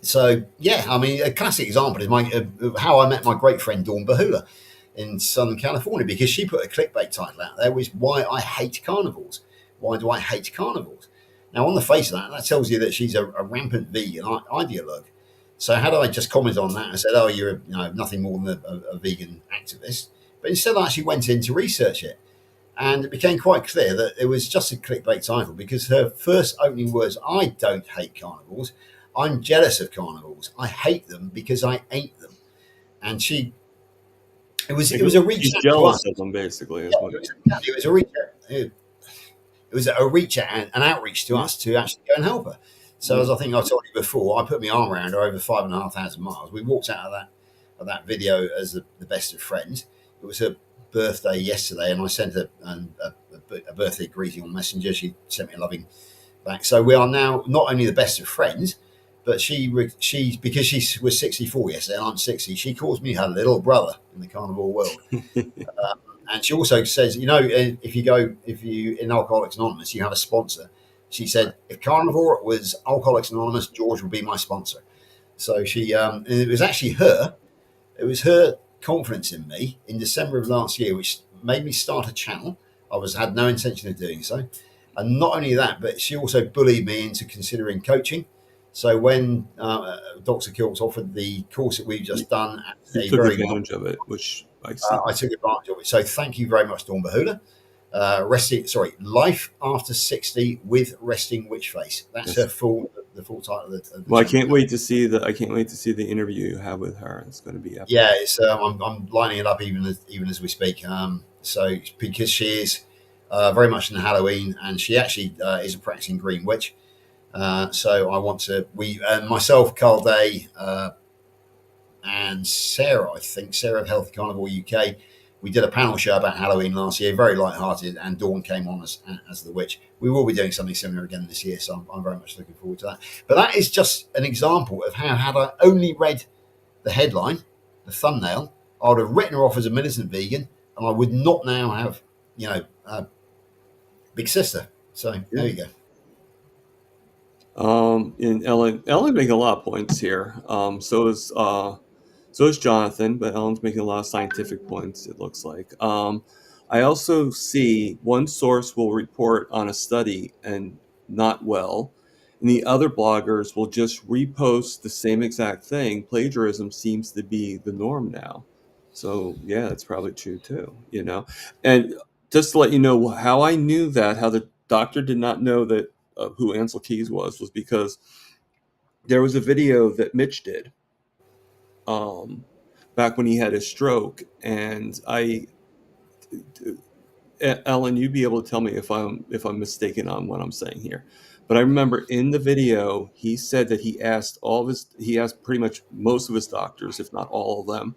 So yeah, I mean, a classic example is how I met my great friend Dawn Bahula in Southern California, because she put a clickbait title out there, which "Why I Hate Carnivores." Why do I hate carnivores? Now, on the face of that tells you that she's a rampant vegan ideologue. So had I just commented on that and said, "Oh, you're nothing more than a vegan activist," but instead I actually went in to research it, and it became quite clear that it was just a clickbait title, because her first opening words, "I don't hate carnivores. I'm jealous of carnivores. I hate them because I ain't them." And it was a reach She's out to jealous us. of them, basically, is Yeah, what it was a reach out. It was a reach out, an outreach to us to actually go and help her. So as I think I told you before, I put my arm around her over 5,500 miles. We walked out of that video as the best of friends. It was her birthday yesterday, and I sent her a birthday greeting on Messenger. She sent me a loving back. So we are now not only the best of friends, but she because she was 64 yesterday and I'm 60, she calls me her little brother in the carnivore world. And she also says, if you in Alcoholics Anonymous, you have a sponsor. She said, "If Carnivore was Alcoholics Anonymous, George would be my sponsor." So and it was actually her. It was her confidence in me in December of last year, which made me start a channel. I had no intention of doing so. And not only that, but she also bullied me into considering coaching. So when Dr. Kilts offered the course that we've just done, you took advantage of it, which I see. I took advantage of it. So thank you very much, Dawn Bahula. Life After 60 with Resting Witch Face. That's the full title of the Well, channel. I can't wait to see the interview you have with her. It's going to be epic. Yeah, it's I'm lining it up even as we speak. So because she is very much in Halloween, and she actually is a practicing green witch. So I want to myself, Carl Day, and Sarah, I think Sarah of Healthy Carnivore UK. We did a panel show about Halloween last year, very light-hearted, and Dawn came on as the witch. We will be doing something similar again this year, so I'm very much looking forward to that. But that is just an example of how, had I only read the headline, the thumbnail, I would have written her off as a militant vegan, and I would not now have, a big sister. So there Yeah. you go. And Ellen making a lot of points here. So is Jonathan, but Ellen's making a lot of scientific points, it looks like. I also see one source will report on a study and not well, and the other bloggers will just repost the same exact thing. Plagiarism seems to be the norm now. So, yeah, that's probably true too, you know? And just to let you know how I knew that, how the doctor did not know that who Ansel Keys was because there was a video that Mitch did um, back when he had his stroke, and Ellen, you'd be able to tell me if I'm mistaken on what I'm saying here. But I remember in the video he said that he asked pretty much most of his doctors, if not all of them,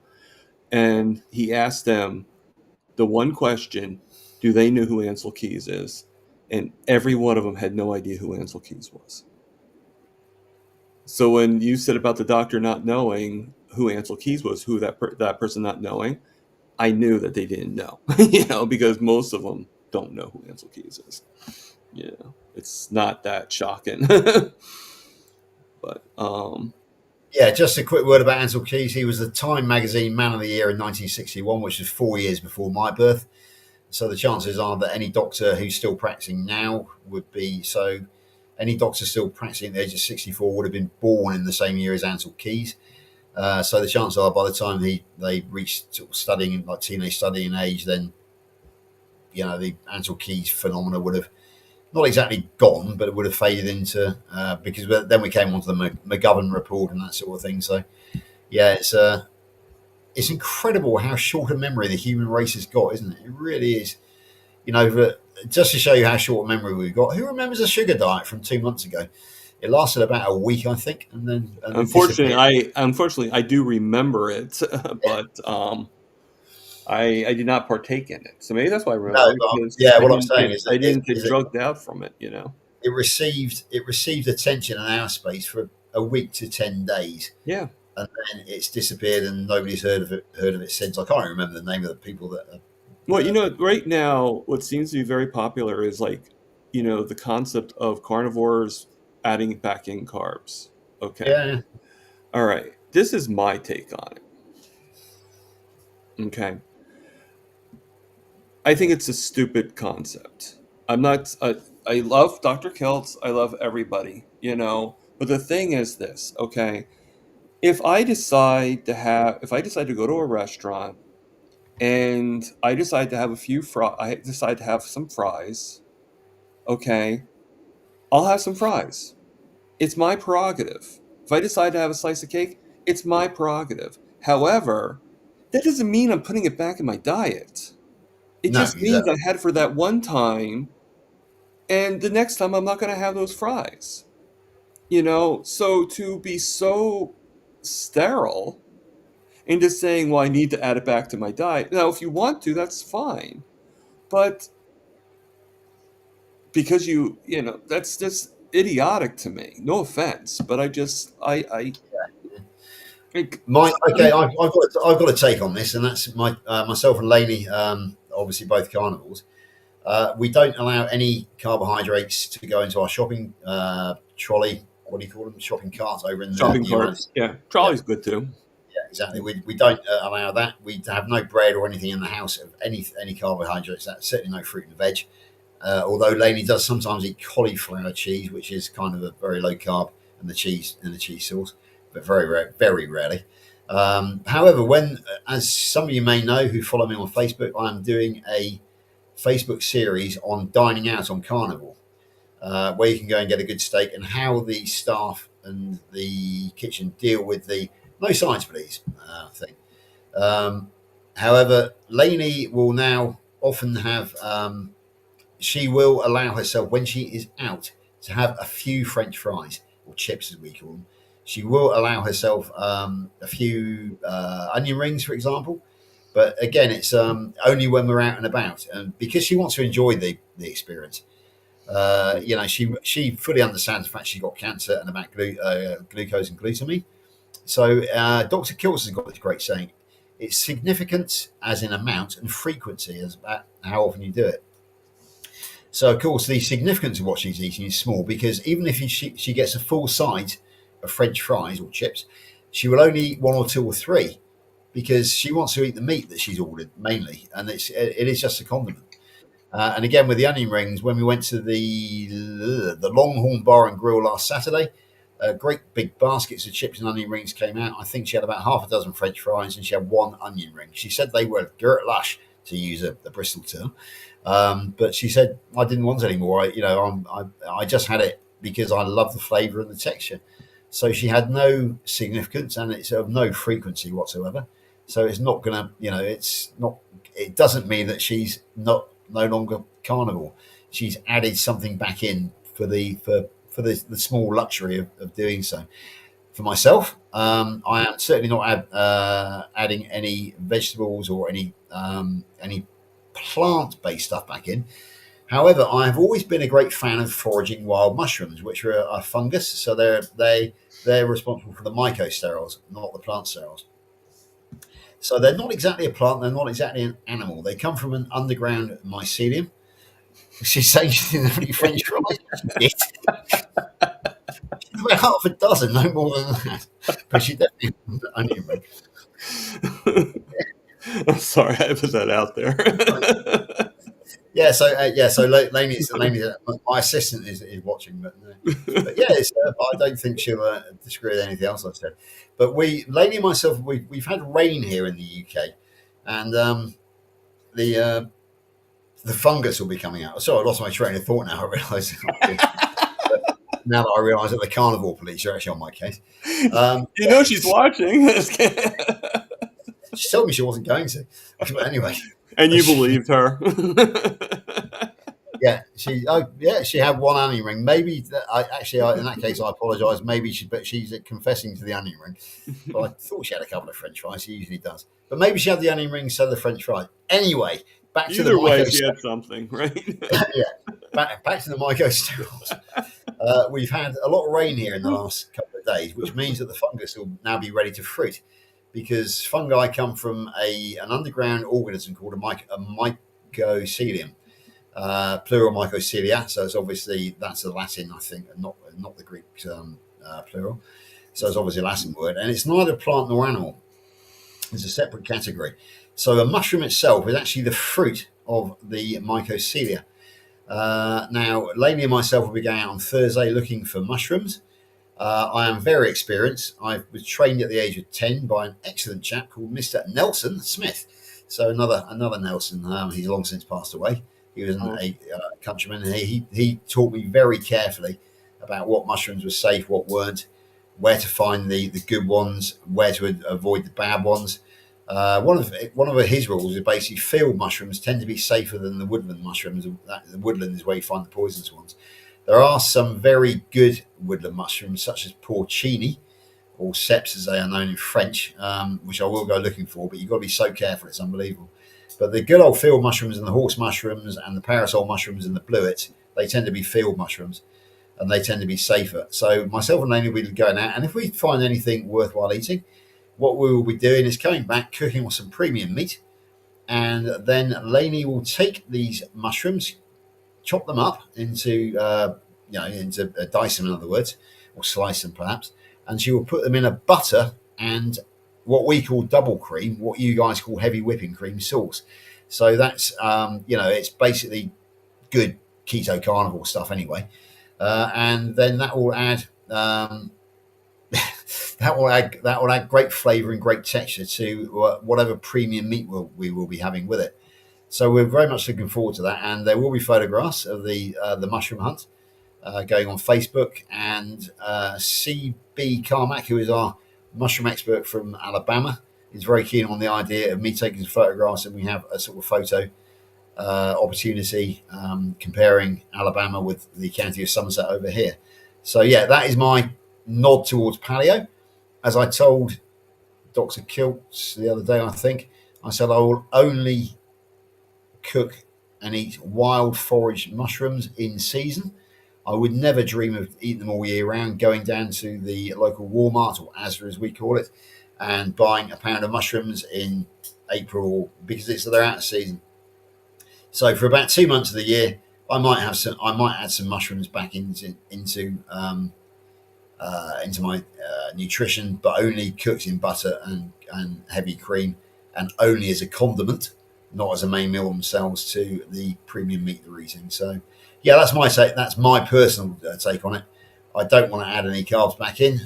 and he asked them the one question: do they know who Ansel Keys is? And every one of them had no idea who Ansel Keys was. So when you said about the doctor not knowing who Ansel Keys was, who that person not knowing, I knew that they didn't know, because most of them don't know who Ansel Keys is. It's not that shocking. But Yeah, just a quick word about Ansel Keys. He was the Time magazine Man of the Year in 1961, which is 4 years before my birth. So the chances are that any doctor who's still practicing now would be so. Any doctor still practicing at the age of 64 would have been born in the same year as Ansel Keys. So the chances are by the time they reached sort of studying, like teenage studying age, then the Ansel Keys phenomena would have not exactly gone, but it would have faded into because then we came onto the McGovern report and that sort of thing. So yeah, it's incredible how short a memory the human race has got, isn't it? It really is. But just to show you how short a memory we've got, who remembers a sugar diet from 2 months ago? It lasted about a week, I think, and then unfortunately, disappeared. I do remember it, Yeah. but I did not partake in it. So maybe that's why I No, remember it, but because yeah, what I'm saying is I that didn't get drugged out from it. it received attention in our space for a week to 10 days, Yeah. and then it's disappeared, and nobody's heard of it since. I can't remember the name of the people that. Well, right now, what seems to be very popular is like, the concept of carnivores adding back in carbs. Okay. Yeah, All right. This is my take on it. Okay. I think it's a stupid concept. I'm not, I love Dr. Keltz. I love everybody. But the thing is this, okay? If I decide to go to a restaurant and I decide to have some fries, okay? I'll have some fries. It's my prerogative. If I decide to have a slice of cake, it's my prerogative. However, that doesn't mean I'm putting it back in my diet. It no, just means I exactly. had it for that one time, and the next time I'm not going to have those fries. So to be so sterile into saying, well, I need to add it back to my diet. Now, if you want to, that's fine. But because that's just idiotic to me. No offense, but I think Okay, I've got a take on this, and that's myself and Laney, obviously both carnivores. We don't allow any carbohydrates to go into our shopping trolley. What do you call them? Shopping carts over in the shopping United carts. States. Yeah, Yeah, trolley's good too. yeah, exactly. We don't allow that. We have no bread or anything in the house of any carbohydrates. That's certainly no fruit and veg. Although Laney does sometimes eat cauliflower cheese, which is kind of a very low carb, and the cheese sauce, but very rarely. However, as some of you may know who follow me on Facebook, I am doing a Facebook series on dining out on Carnival, where you can go and get a good steak, and how the staff and the kitchen deal with the no sides, please thing. Um, However, Laney will now often have. She will allow herself, when she is out, to have a few French fries, or chips as we call them. She will allow herself a few onion rings, for example. But again, it's only when we're out and about, and because she wants to enjoy the experience. She fully understands the fact she's got cancer and about glucose and glutamine. So Dr. Kills has got this great saying: It's significant as in amount and frequency as how often you do it. So, of course, the significance of what she's eating is small because even if she gets a full side of French fries or chips, she will only eat one or two or three because she wants to eat the meat that she's ordered mainly, and it is just a condiment. And again, with the onion rings, when we went to the Longhorn Bar and Grill last Saturday, great big baskets of chips and onion rings came out. I think she had about half a dozen French fries and she had one onion ring. She said they were dirt lush, to use the Bristol term, but she said I didn't want any more. I just had it because I love the flavour and the texture. So she had no significance and it's of no frequency whatsoever. So it's not gonna, it's not. It doesn't mean that she's no longer carnivore. She's added something back in for the small luxury of doing so. For myself, I am certainly not adding any vegetables or any plant-based stuff back in. However, I have always been a great fan of foraging wild mushrooms, which are a fungus. So they're responsible for the mycosterols, not the plant sterols. So they're not exactly a plant, they're not exactly an animal. They come from an underground mycelium. She's saying she didn't have any French fries. She did. She's about half a dozen, no more than that. But she definitely only I'm sorry, I put that out there. So Laney's my assistant is watching, but yeah, I don't think she'll disagree with anything else I've said. But Laney and myself, we've had rain here in the UK, and the fungus will be coming out. Sorry, I lost my train of thought now. I realise. Now that I realise that the carnivore police are actually on my case. She's watching. She told me she wasn't going to. But anyway. And you believed her. She had one onion ring. Maybe in that case, I apologise. Maybe she's confessing to the onion ring. But I thought she had a couple of French fries. She usually does. But maybe she had the onion ring instead of the French fries. Anyway, back to the way, she had something, right? Back to the mycosterols. We've had a lot of rain here in the last couple of days, which means that the fungus will now be ready to fruit, because fungi come from an underground organism called a mycelium, plural mycocelia. So it's obviously that's the Latin, I think, and not the Greek plural. So it's obviously a Latin word, and it's neither plant nor animal. It's a separate category. So the mushroom itself is actually the fruit of the mycocelia. Now, Laney and myself will be going out on Thursday looking for mushrooms. I am very experienced. I was trained at the age of 10 by an excellent chap called Mr. Nelson Smith. So another Nelson. He's long since passed away. He was a countryman. And he taught me very carefully about what mushrooms were safe, what weren't, where to find the good ones, where to avoid the bad ones. One of his rules is basically field mushrooms tend to be safer than the woodland mushrooms. The woodland is where you find the poisonous ones. There are some very good woodland mushrooms, such as porcini, or ceps as they are known in French, which I will go looking for, but you've got to be so careful, it's unbelievable. But the good old field mushrooms and the horse mushrooms and the parasol mushrooms and the bluets, they tend to be field mushrooms, and they tend to be safer. So myself and Laney will be going out, and if we find anything worthwhile eating, what we will be doing is coming back, cooking with some premium meat, and then Laney will take these mushrooms, chop them up into dice them, in other words, or slice them perhaps, and she will put them in a butter and what we call double cream, what you guys call heavy whipping cream sauce. So that's it's basically good keto carnivore stuff anyway, and then that will add. That will add great flavour and great texture to whatever premium meat we will be having with it. So we're very much looking forward to that, and there will be photographs of the mushroom hunt going on Facebook. And CB Carmack, who is our mushroom expert from Alabama, is very keen on the idea of me taking some photographs, and we have a sort of photo opportunity comparing Alabama with the county of Somerset over here. So yeah, that is my nod towards paleo. As I told Dr. Kiltz the other day, I said I will only cook and eat wild foraged mushrooms in season. I would never dream of eating them all year round, going down to the local Walmart, or Asda as we call it, and buying a pound of mushrooms in April because they're out of season. So for about 2 months of the year, I might add some mushrooms back into my nutrition, but only cooked in butter and heavy cream, and only as a condiment, not as a main meal themselves to the premium meat they're eating. So, yeah, that's my take. That's my personal take on it. I don't want to add any carbs back in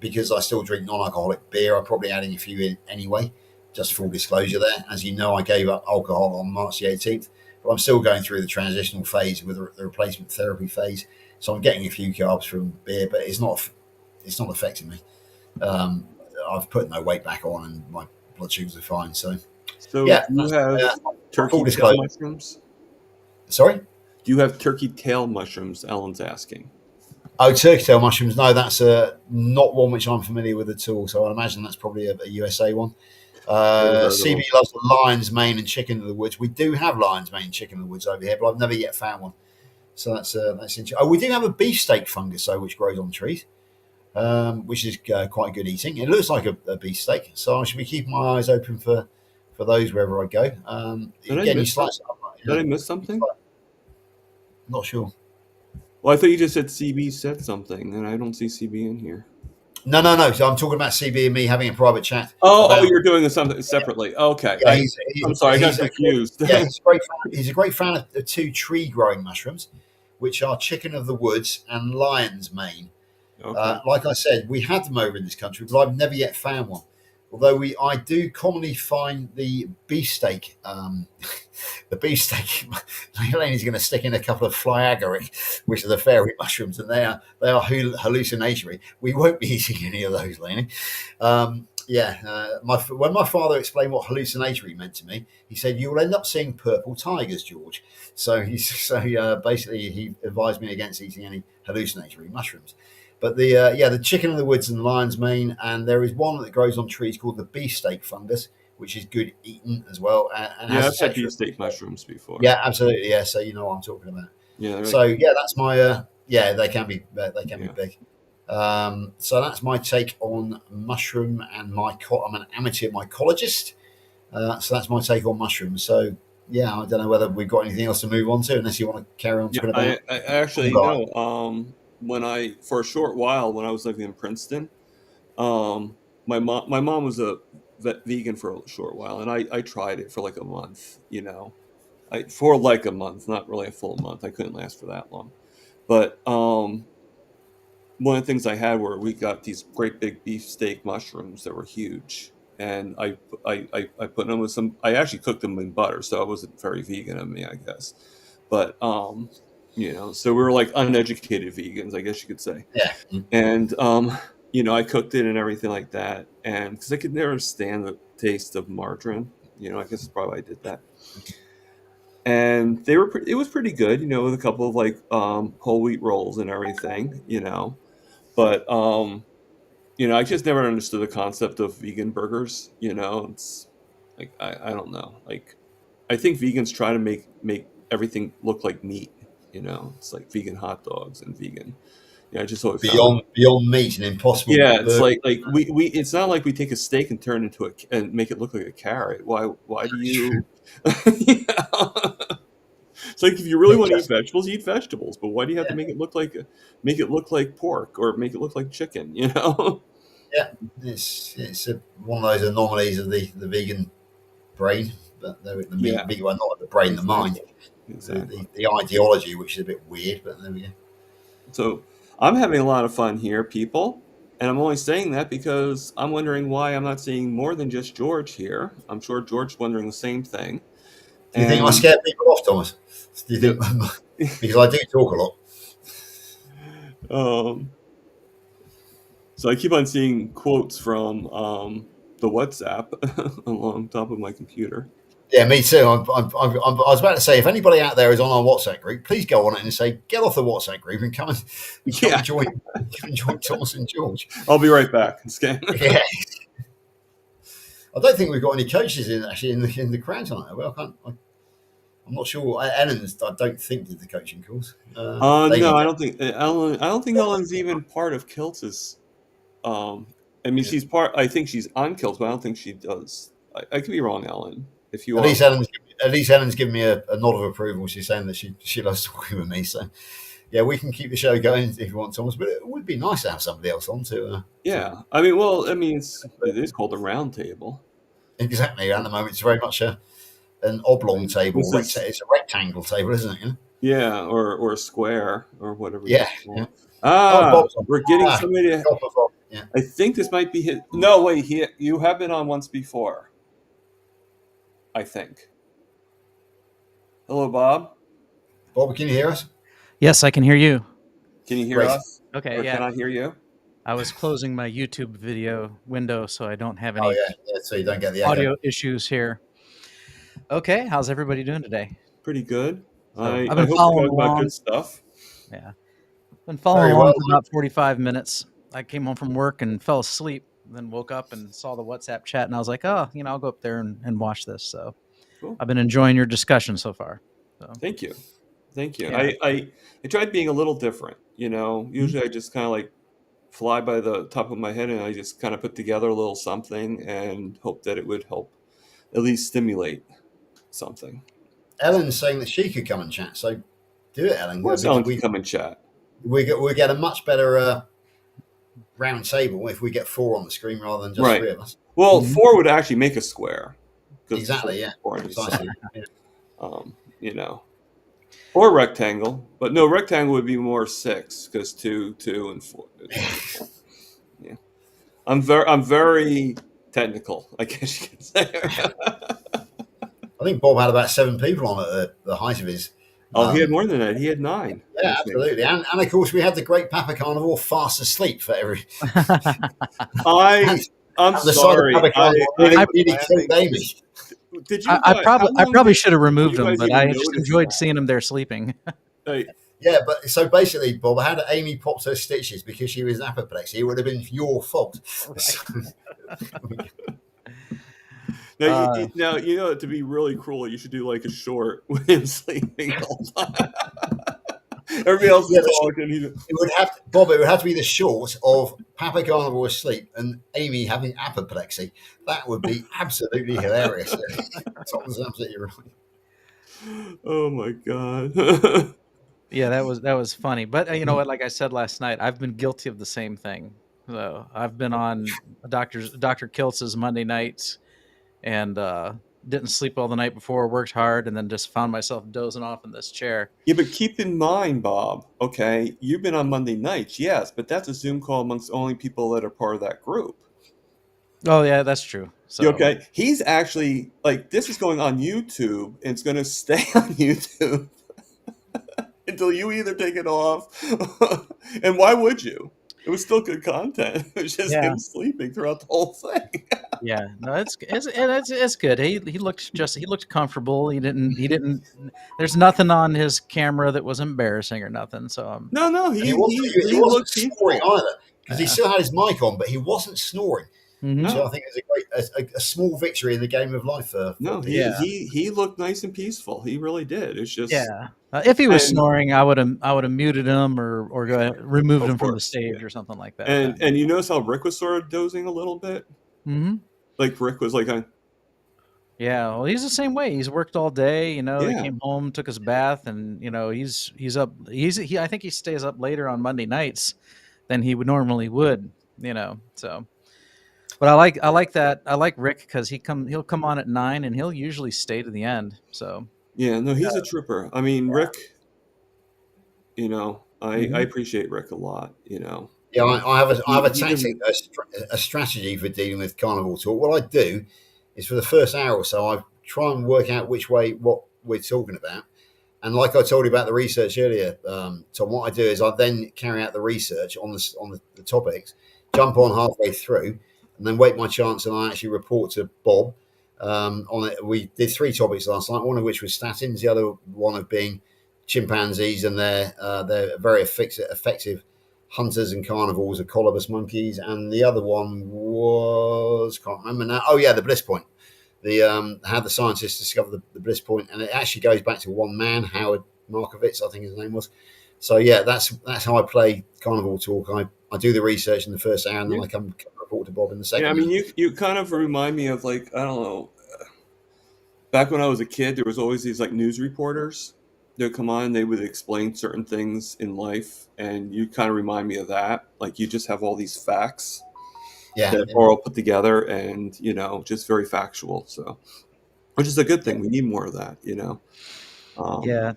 because I still drink non-alcoholic beer. I'm probably adding a few in anyway. Just full disclosure there. As you know, I gave up alcohol on March the 18th, but I'm still going through the transitional phase with the replacement therapy phase. So I'm getting a few carbs from beer, but it's not affecting me. Um, I've put no weight back on, and my blood sugars are fine. So So, yeah, do you that's have my full turkey tail disclosure. mushrooms? Sorry. Do you have turkey tail mushrooms? Ellen's asking. Oh, turkey tail mushrooms. No, that's not one which I'm familiar with at all. So I imagine that's probably a USA one. Never heard of CB them. loves the lion's mane and chicken of the woods. We do have lion's mane and chicken of the woods over here, but I've never yet found one. So that's interesting. Oh, we do have a beefsteak fungus though, which grows on trees, which is quite good eating. It looks like a beefsteak, so I should be keeping my eyes open for those wherever I go. Did I Again, you miss some? slice it up, Did I miss something? not sure. Well, I thought you just said CB said something, and I don't see CB in here. No, no, no. So I'm talking about CB and me having a private chat Oh, about. you're doing something separately. Okay, Yeah, I'm sorry, I got he's a great, confused. yeah, he's a great fan. He's a great fan of the two tree growing mushrooms, which are chicken of the woods and lion's mane. Okay. Like I said, we had them over in this country, but I've never yet found one. Although I do commonly find the beefsteak, the beefsteak. Elaine's going to stick in a couple of flyagaric, which are the fairy mushrooms, and they are hallucinatory. We won't be eating any of those, Lainey. When my father explained what hallucinatory meant to me, he said you will end up seeing purple tigers, George. Basically he advised me against eating any hallucinatory mushrooms. But the chicken of the woods and lion's mane, and there is one that grows on trees called the beefsteak fungus, which is good eaten as well, and Yeah, has I've a had texture. beefsteak mushrooms before. Yeah, absolutely. Yeah, so you know what I'm talking about. Yeah, they're So like, yeah, that's my yeah. They can be yeah. big. So that's my take on mushroom, and I'm an amateur mycologist. So that's my take on mushrooms. So yeah, I don't know whether we've got anything else to move on to, unless you want to carry on Yeah, talking about I actually fungi. no. When I for a short while when I was living in Princeton, um, my mom was a vegan for a short while, and I tried it for like a month. For like a month, not really a full month. I couldn't last for that long, but one of the things I had were we got these great big beefsteak mushrooms that were huge, and I put them with some. I actually cooked them in butter, so it wasn't very vegan of me, I guess. But so we were like uneducated vegans, I guess you could say. Yeah. And I cooked it and everything like that, and because I could never stand the taste of margarine, I guess that's probably why I did that. And it was pretty good, with a couple of like whole wheat rolls and everything. But I just never understood the concept of vegan burgers. It's like I don't know. Like I think vegans try to make everything look like meat. It's like vegan hot dogs and vegan. Yeah, I just always found it. Beyond meat and impossible Yeah, it's burger. like we. It's not like we take a steak and turn it into and make it look like a carrot. Why do you? You know? It's like if you really want to eat Interesting. vegetables, eat vegetables. But why do you have to Yeah, make it look like pork or make it look like chicken? You know? yeah. It's one of those anomalies of the vegan brain, but the Yeah, meat, well, not the brain, the mind, exactly, exactly. the ideology, which is a bit weird, but there we go. So I'm having a lot of fun here, people, and I'm only saying that because I'm wondering why I'm not seeing more than just George here. I'm sure George's wondering the same thing. Do you think I And scare people off, Thomas? Do you yeah, think because I do talk a lot? um, so I keep on seeing quotes from the WhatsApp along top of my computer. Yeah, me too. I was about to say, if anybody out there is on our WhatsApp group, please go on it and say, get off the WhatsApp group and come Yeah, and join, come and join Thomas and George. I'll be right back. Scan. Yeah, I don't think we've got any coaches in the crowd tonight. Well, I'm not sure. Ellen's, I don't think did the coaching course. They No, need I to. don't think Ellen. I don't think Ellen's even part of Kiltz's. I mean, she's part. I think she's on kilts, but I don't think she does. I could be wrong, Ellen. If you At are least wrong, Helen's given me a nod of approval. She's saying that she loves talking with me. So yeah, we can keep the show going if you want, Thomas. But it would be nice to have somebody else on to yeah. I mean, well, I mean, it is called a round table. exactly. At the moment, it's very much an oblong table. This is It's a rectangle table, isn't it? You know? yeah, or a square or whatever you Yeah, call yeah. it. Oh, Ah, Bob's on. we're getting Ah, somebody. God, Bob. Yeah. I think this might be his. No, wait. You have been on once before. I think. Hello, Bob. Bob, can you hear us? Yes, I can hear you. Can you hear Great. us? Okay, Or can yeah. I hear you? I was closing my YouTube video window so I don't have Oh any yeah. So you don't get the echo. audio issues here. Okay, how's everybody doing today? Pretty good. So I've I been hope we're following talking about good along. stuff. Yeah, been following Very along well. for about 45 minutes. I came home from work and fell asleep, then woke up and saw the WhatsApp chat, and I was like, oh, I'll go up there and watch this. So Cool. I've been enjoying your discussion so far. So Thank you. Thank you. yeah. I tried being a little different. Mhm. Usually I just kind of like fly by the top of my head and I just kind of put together a little something and hope that it would help at least stimulate something. Ellen's saying that she could come and chat. So do it, Ellen. Of course, Because Ellen can come and chat. we get a much better round table if we get four on the screen rather than just Right. three of us. Well, Mhm. 4 would actually make a square. 'Cause Exactly. Yeah. 4 on each side. Precisely. Yeah. Um, you know, or rectangle, but no, rectangle would be more 6 because 2, 2, and 4. Yeah, I'm very technical, I guess you could say. I think Bob had about 7 people on at the height of his. Oh, he had more than that. He had 9, I Yeah, think. absolutely. And of course, we had the great Papa Carnivore fast asleep for every. I'm And the side of sorry. Papa Carnivore nearly killed laughing. Amy. Did you I guys? How long probably did should have did removed you them, guys but even I just notice enjoyed that? seeing them there sleeping. Like, Yeah, but so basically, Bob, had Amy popped her stitches because she was apoplexy, it would have been your fault. now, Uh, now to be really cruel, you should do like a short with him sleeping all the time. Everybody else Yeah, is talking. it would have to, Bob. It would have to be the short of Papa Carnivore asleep and Amy having apoplexy. That would be absolutely hilarious. Tom's absolutely right. Oh my god. Yeah, that was funny. But you know what? Like I said last night, I've been guilty of the same thing. So I've been on Dr. Kiltz's Monday nights and didn't sleep all the night before, worked hard, and then just found myself dozing off in this chair. Yeah, but keep in mind, Bob, okay, you've been on Monday nights, yes, but that's a Zoom call amongst only people that are part of that group. Oh yeah, that's true. You So okay? He's actually like this is going on YouTube and it's going to stay on YouTube until you either take it off. And why would you? It was still good content. It was just yeah, him sleeping throughout the whole thing. yeah. No, it's good. He looked comfortable. He didn't. There's nothing on his camera that was embarrassing or nothing. So No, no, And he he wasn't looked snoring peaceful. either because he yeah. still had his mic on, but he wasn't snoring, which Hmm. I No, think is a small victory in the game of life for no, people. Yeah, he looked nice and peaceful. He really did. It's just yeah. If he was and snoring, I would have muted him or removed of him from the course, yeah. stage or something like that. But And you notice how Rick was sort of dozing a little bit. hmm Like Rick was like, yeah, well, he's the same way. He's worked all day. He yeah, came home, took his bath, and he's up. I think he stays up later on Monday nights than he would normally would. So. But I like that. I like Rick because he'll come on at 9 and he'll usually stay to the end. So yeah. No, he's a trooper. I mean, Rick. I hmm appreciate Rick a lot. Yeah, I have a He tactic, doesn't. a strategy for dealing with carnival talk. What I do is for the first hour or so, I try and work out what we're talking about. And like I told you about the research earlier, Tom, what I do is I then carry out the research on the topics, jump on halfway through, and then wait my chance, and I actually report to Bob on it. We did 3 topics last night, one of which was statins, the other one of being chimpanzees and their very effective hunters and carnivores of colobus monkeys, and the other one was can't remember now. Oh yeah, the bliss point. The how the scientists discovered the bliss point, and it actually goes back to one man, Howard Markovitz, I think his name was. So yeah, that's how I play carnival talk. I I do the research in the first hour, and then Yeah. I come report to Bob in the Yeah, I second mean, hour. you kind of remind me of like, I don't know, back when I was a kid, there was always these like news reporters that would come on. They would explain certain things in life, and you kind of remind me of that. Like you just have all these facts Yeah, that are all put together, and just very factual. So, which is a good thing. We need more of that. Um, Yeah,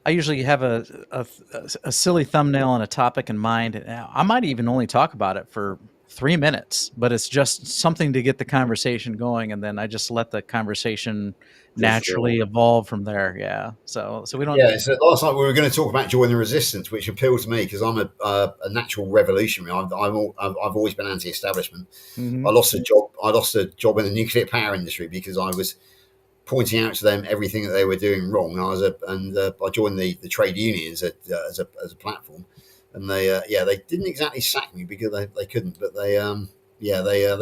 I usually have a silly thumbnail and a topic in mind. And I might even only talk about it for 3 minutes, but it's just something to get the conversation going, and then I just let the conversation just naturally evolve from there. Yeah. So we don't. yeah. So last night we were going to talk about joining the resistance, which appealed to me because I'm a natural revolutionary. I've always been anti-establishment. I Mhm. lost a job. I lost a job in the nuclear power industry because I was pointing out to them everything that they were doing wrong. I joined the trade unions as a platform, and they didn't exactly sack me because they couldn't, but they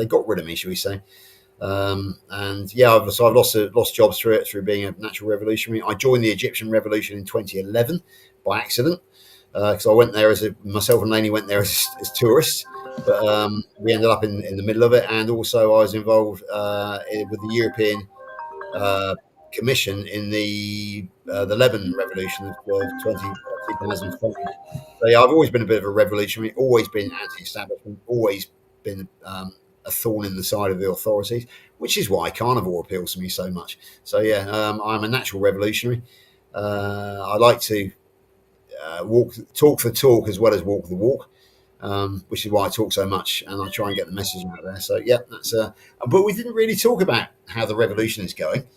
got rid of me, shall we say? And yeah, I've lost jobs through it through being a natural revolutionary. I joined the Egyptian Revolution in 2011 by accident because I went there myself and Laney went there as tourists, but we ended up in the middle of it, and also I was involved with the European uh, commission in the Lebanon Revolution of 2005. So yeah, I've always been a bit of a revolutionary, always been anti-establishment, always been a thorn in the side of the authorities, which is why carnivore appeals to me so much. So yeah, I'm a natural revolutionary. I like to talk the talk as well as walk the walk. Which is why I talk so much and I try and get the message out there. So yeah, that's. But we didn't really talk about how the revolution is going.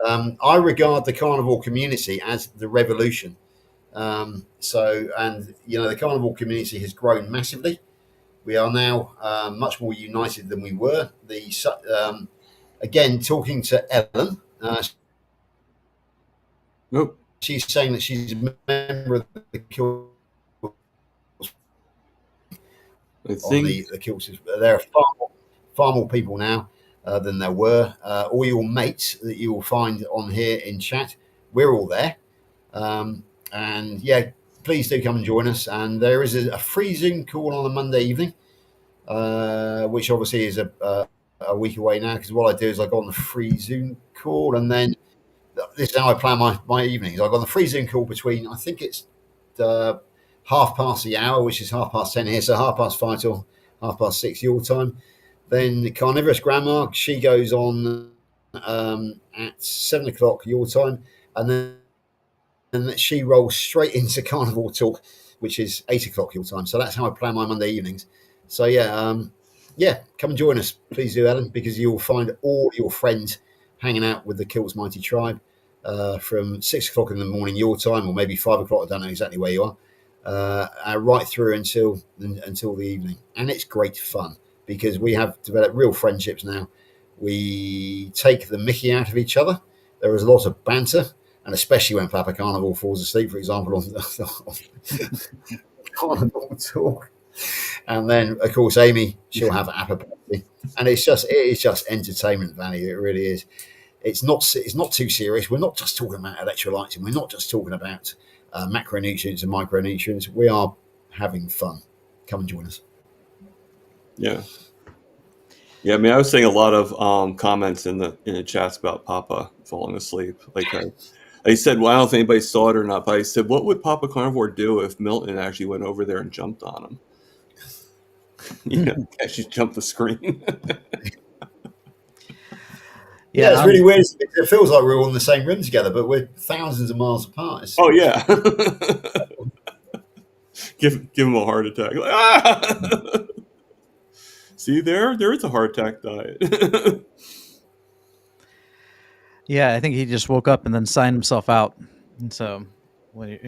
I regard the carnivore community as the revolution. And the carnivore community has grown massively. We are now much more united than we were. Again, talking to Ellen, nope. she's saying that she's a member of the Kills I on think the Kills. There are far more people now than there were. All your mates that you will find on here in chat, we're all there. And yeah, please do come and join us. And there is a free Zoom call on a Monday evening, which obviously is a week away now because what I do is I go on the free Zoom call and then this is how I plan my evenings. I go on the free Zoom call between, I think it's uh, half past the hour, which is 10:30 here, so 5:30 till 6:30 your time. Then Carnivorous Grandma, she goes on at 7 o'clock your time, and then and she rolls straight into Carnival Talk, which is 8 o'clock your time. So that's how I plan my Monday evenings. So yeah, come and join us, please do, Ellen, because you'll find all your friends hanging out with the Kills Mighty Tribe from 6 o'clock in the morning your time, or maybe 5 o'clock. I don't know exactly where you are. Right through until the evening, and it's great fun because we have developed real friendships now. We take the Mickey out of each other. There is a lot of banter, and especially when Papa Carnival falls asleep, for example, on Carnival Talk. And then, of course, Aimee, she'll have apoplexy, and it is just entertainment value. It really is. It's not too serious. We're not just talking about electrolytes, and we're not just talking about macronutrients and micronutrients. We are having fun. Come and join us. yeah. Yeah, I mean, I was seeing a lot of comments in the chats about Papa falling asleep. Like I said, well, I don't know if anybody saw it or not, but I said, what would Papa Carnivore do if Milton actually went over there and jumped on him? Actually jumped the screen. Yeah, Yeah. it's really weird. It feels like we're all in the same room together, but we're thousands of miles apart. Oh yeah, give him a heart attack. Like, ah! See there is a heart attack diet. Yeah, I think he just woke up and then signed himself out. And so when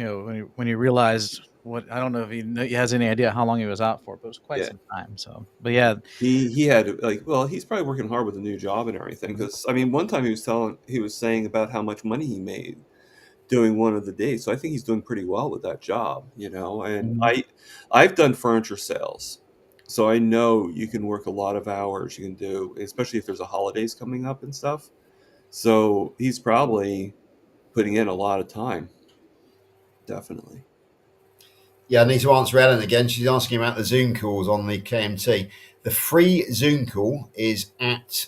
he realized what, I don't know if he has any idea how long he was out for, but it was quite Yeah, some time. So, but yeah. he had like, well, he's probably working hard with a new job and everything. Mhm. Because I mean, one time he was saying about how much money he made doing one of the days. So I think he's doing pretty well with that job. And Mhm. I've done furniture sales. So I know you can work a lot of hours. You can do, especially if there's a holidays coming up and stuff. So he's probably putting in a lot of time. Definitely. Yeah, I need to answer Ellen again. She's asking about the Zoom calls on the KMT. The free Zoom call is at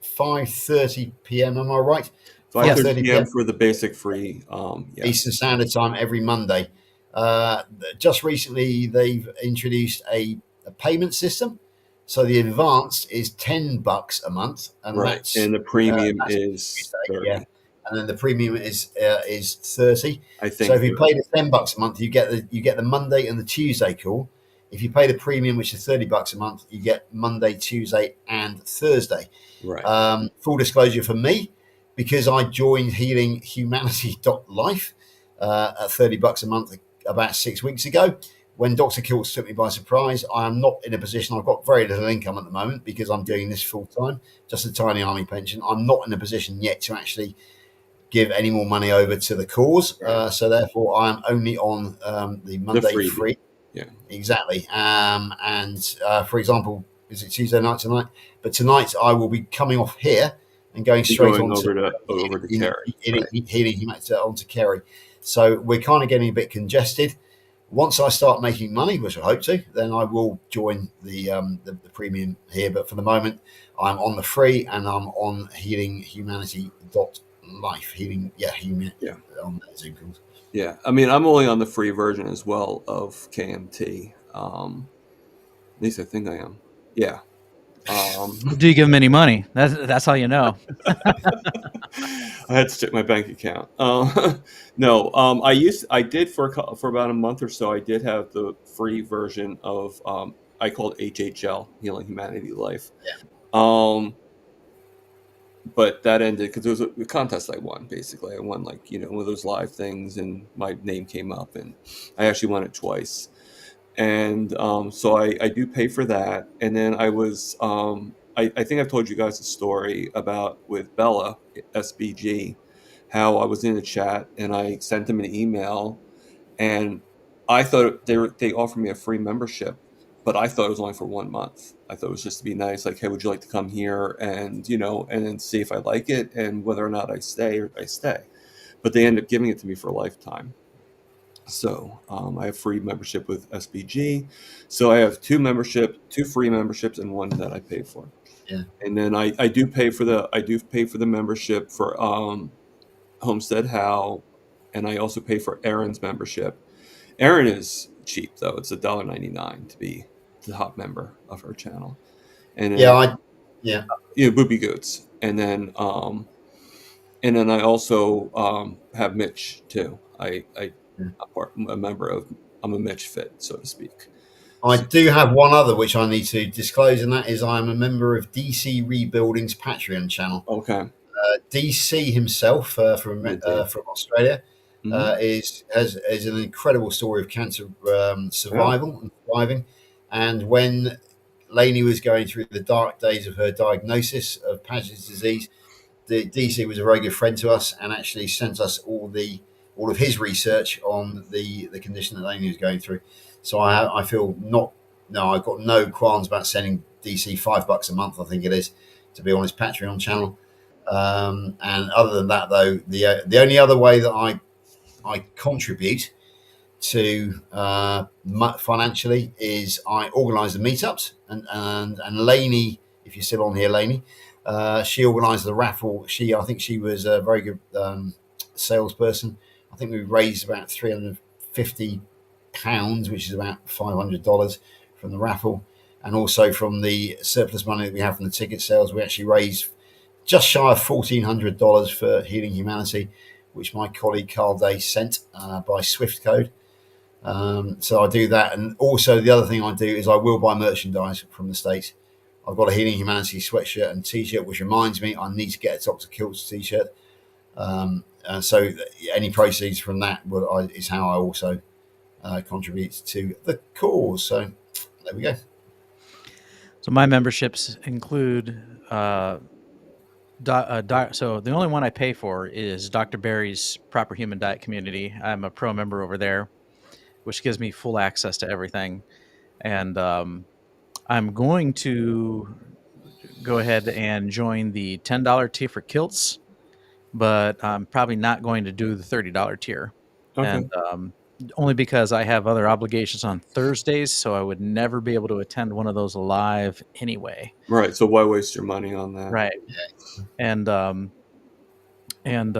5:30 p.m. Am I right? Yes. 5:30 5:30 p.m. p.m. for the basic free. Eastern Yes. Standard Time every Monday. Uh, just recently, they've introduced a payment system. So the advanced is $10 a month, and Right. And the premium that's is Tuesday, yeah. 30. And then the premium is 30. I So think if you 30. pay the $10 a month, you get the Monday and the Tuesday call. If you pay the premium, which is $30 a month, you get Monday, Tuesday, and Thursday. Right. Full disclosure for me, because I joined healinghumanity.life at $30 a month about 6 weeks ago. When Dr. Kiltz took me by surprise, I am not in a position. I've got very little income at the moment because I'm doing this full time, just a tiny army pension. I'm not in a position yet to actually give any more money over to the cause. Right. So therefore, I am only on the The Monday freebie. free. Yeah. Exactly. And for example, is it Tuesday night tonight? But tonight I will be coming off here and going You're straight going on to over to Kerry. Right. healing onto Kerry. So we're kind of getting a bit congested. Once I start making money, which I hope to, then I will join the premium here. But for the moment, I'm on the free and I'm on healinghumanity.life. Healing Yeah. on Zoom calls. Yeah. I mean, I'm only on the free version as well of KMT. At least I think I am. Yeah. Do you give them any money? That's how you know. I had to check my bank account. No, I did for about a month or so. I did have the free version of I called HHL, Healing Humanity Life. Um, but that ended because it was a contest I won. Basically, I won like one of those live things, and my name came up, and I actually won it twice. And so I do pay for that. And then I think I've told you guys a story about with Bella SBG, how I was in the chat and I sent them an email, and I thought they offered me a free membership, but I thought it was only for 1 month. I thought it was just to be nice, like, hey, would you like to come here and and then see if I like it and whether or not I stay or I stay. But they ended up giving it to me for a lifetime. So I have free membership with SBG. So I have two free memberships, and one that I pay for. Yeah. And then I do pay for the membership for Homestead How, and I also pay for Erin's membership. Erin is cheap though; it's $1.99 to be the top member of her channel. And Yeah. then Yeah. Booby Goots, and then I also have Mitch too. A member of. I'm a Mitch fit, so to speak. I do have one other which I need to disclose, and that is I am a member of DC Rebuilding's Patreon channel. Okay. DC himself from Australia Mm-hmm. has an incredible story of cancer Yeah. survival and thriving. And when Lainey was going through the dark days of her diagnosis of Paget's disease, the DC was a very good friend to us and actually sent us all of his research on the condition that Amy was going through. So I feel not no I've got no qualms about sending DC $5 a month, I think it is, to be on his Patreon channel. And other than that, though, the only other way that I contribute to financially is I organise the meetups, and Lainey, if you're still on here, Lainey, she organised the raffle. I think she was a very good salesperson. I think we raised about £350, which is about $500 from the raffle, and also from the surplus money that we have from the ticket sales, we actually raised just shy of $1,400 for Healing Humanity, which my colleague Carl Day sent by Swift code. So I do that, and also the other thing I do is I will buy merchandise from the States. I've got a Healing Humanity sweatshirt and T-shirt, which reminds me I need to get a Dr. Kiltz T-shirt. So any proceeds from that is how I also contribute to the cause. So there we go. So my memberships include so the only one I pay for is Dr. Barry's Proper Human Diet Community. I'm a pro member over there, which gives me full access to everything. And I'm going to go ahead and join the $10 tier for kilts, but I'm probably not going to do the $30 tier. Okay. And only because I have other obligations on Thursdays, so I would never be able to attend one of those live anyway. Right. So why waste your money on that? Right. And and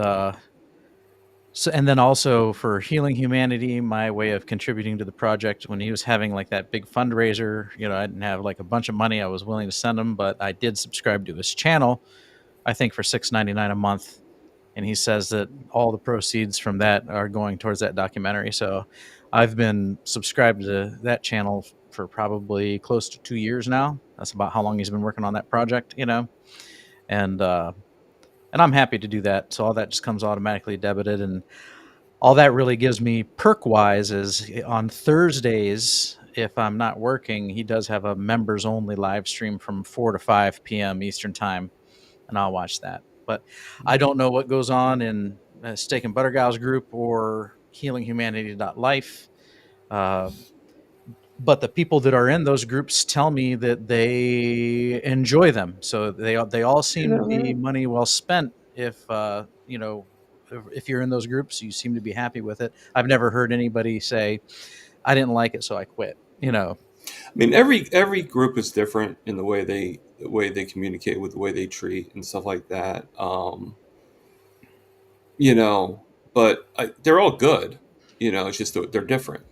so, and then also for Healing Humanity, my way of contributing to the project, when he was having like that big fundraiser, I didn't have like a bunch of money I was willing to send him, but I did subscribe to his channel, I think for $6.99 a month. And he says that all the proceeds from that are going towards that documentary. So I've been subscribed to that channel for probably close to 2 years now. That's about how long he's been working on that project, and and I'm happy to do that. So all that just comes automatically debited, and all that really gives me perk wise is on Thursdays, if I'm not working, he does have a members only live stream from 4 to 5 p.m. Eastern time, and I'll watch that. But I don't know what goes on in Steak and Butter Gals group or healinghumanity.life. Uh, but the people that are in those groups tell me that they enjoy them. So they all You seem to be know, money well spent. If you're in those groups, you seem to be happy with it. I've never heard anybody say, "I didn't like it, so I quit." I mean, every group is different in the way they communicate with the way they treat and stuff like that. You know, but they're all good. It's just that they're different.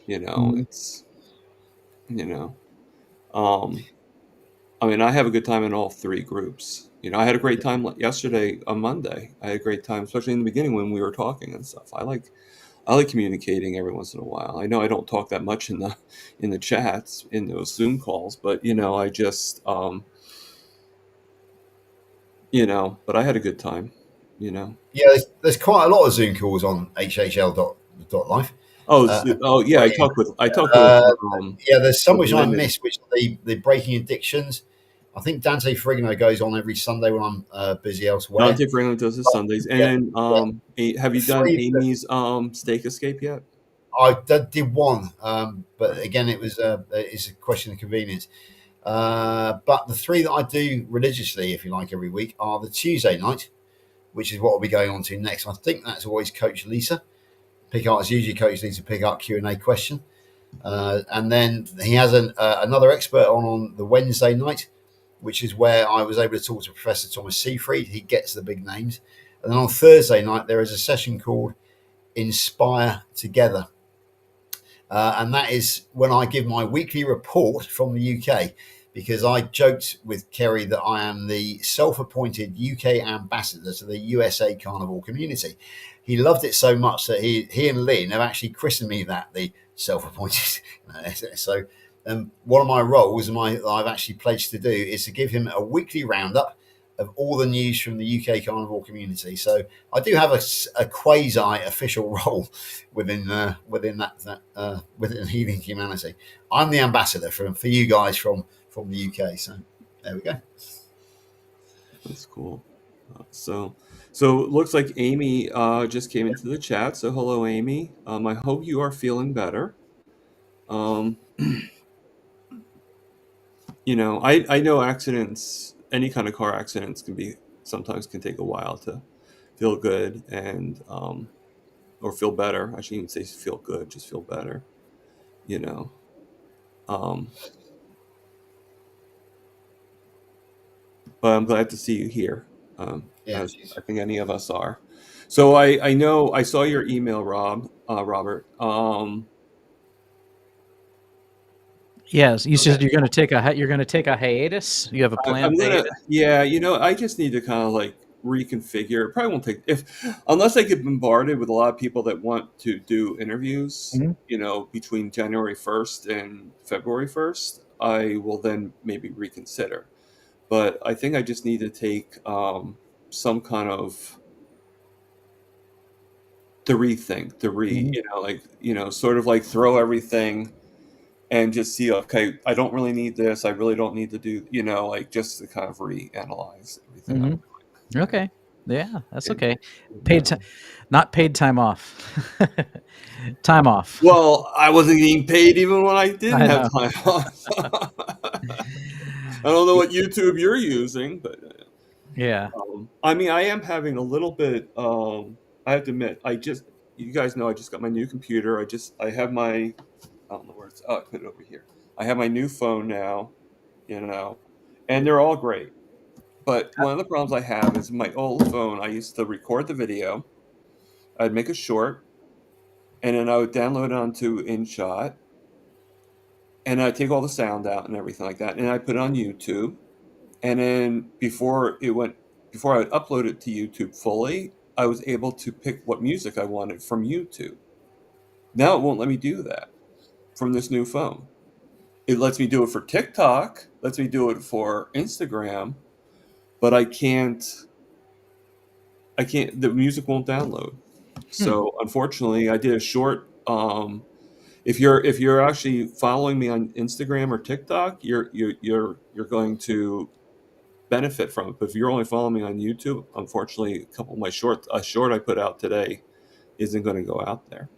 Mhm. It's you know. Um, I mean, I have a good time in all three groups. I had a great time yesterday on Monday. I had a great time, especially in the beginning when we were talking and stuff. I like communicating every once in a while. I know I don't talk that much in the chats in those Zoom calls, but I just but I had a good time. You know. Yeah, there's quite a lot of Zoom calls on hhl.life. Oh, Uh, oh yeah. Brilliant. I talk with Uh, yeah, there's some with which I Lemon. miss, which are the Breaking Addictions. I think Dante Ferrigno goes on every Sunday when I'm busy elsewhere. Dante Franklin does his But Sundays, and yeah, then yeah, have the you done three that Amy's Steak Escape yet? did one, but Right. again, it's a question of convenience. But the three that I do religiously, if you like, every week are the Tuesday night, which is what we'll be going on to next. I think that's always Coach Lisa. Pick up, it's usually Coach Lisa pick up Q&A question. And then he has another expert on the Wednesday night, which is where I was able to talk to Professor Thomas Seyfried. He gets the big names. And then on Thursday night, there is a session called Inspire Together. And that is when I give my weekly report from the UK, because I joked with Kerry that I am the self appointed UK ambassador to the USA Carnival community. He loved it so much that he and Lynn have actually christened me that, the self appointed. So, one of my roles, I've actually pledged to do, is to give him a weekly roundup of all the news from the UK Carnival community. So I do have a quasi official role within Healing Humanity. I'm the ambassador for you guys from the UK. So there we go. That's cool. So it looks like Amy just came into the chat. So hello, Amy. I hope you are feeling better. Um, I know accidents, any kind of car accidents sometimes can take a while to feel good or feel better. I shouldn't even say feel good, just feel better. You know. Um, but I'm glad to see you here, Yeah, as I think any of us are. So I know I saw your email, Robert. Yes, you said you're going to take a hiatus. You have a I'm planned gonna, hiatus. yeah, I just need to kind of like reconfigure. It probably won't take unless I get bombarded with a lot of people that want to do interviews. Mhm. Between January 1st and February 1st, I will then maybe reconsider. But I think I just need to take some kind of to rethink, Mhm. like sort of like throw everything and just see, okay, I don't really need this. I really don't need to do, like just to kind of reanalyze everything I'm Mhm. doing. Okay. Yeah, that's And, okay. you Paid ti know, Not paid time off. Time off. well, I wasn't getting paid even when I didn't I have know. time off. I don't know Y what YouTube you're using, but Yeah. I mean, I am having a little bit. I have to admit, I just, you guys know I just got my new computer. I have my, I don't know where it's. Oh, I put it over here. I have my new phone now, you know, and they're all great. But one of the problems I have is my old phone. I used to record the video. I'd make a short, and then I would download it onto InShot, and I'd take all the sound out and everything like that, and I put it on YouTube. And then before I would upload it to YouTube fully, I was able to pick what music I wanted from YouTube. Now it won't let me do that from this new phone. It lets me do it for TikTok, lets me do it for Instagram, but I can't the music won't download. Hmm. So unfortunately, I did a short if you're actually following me on Instagram or TikTok, you're going to benefit from it. But if you're only following me on YouTube, unfortunately, a short I put out today isn't going to go out there.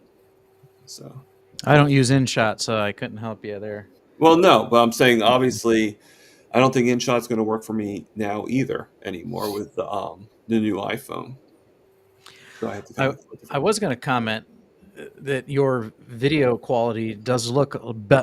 So, I don't use InShot, so I couldn't help you there. well, no, but I'm saying obviously, I don't think InShot's going to work for me now either anymore with the new iPhone. So I have to kind I of look I different. was going to comment that your video quality does look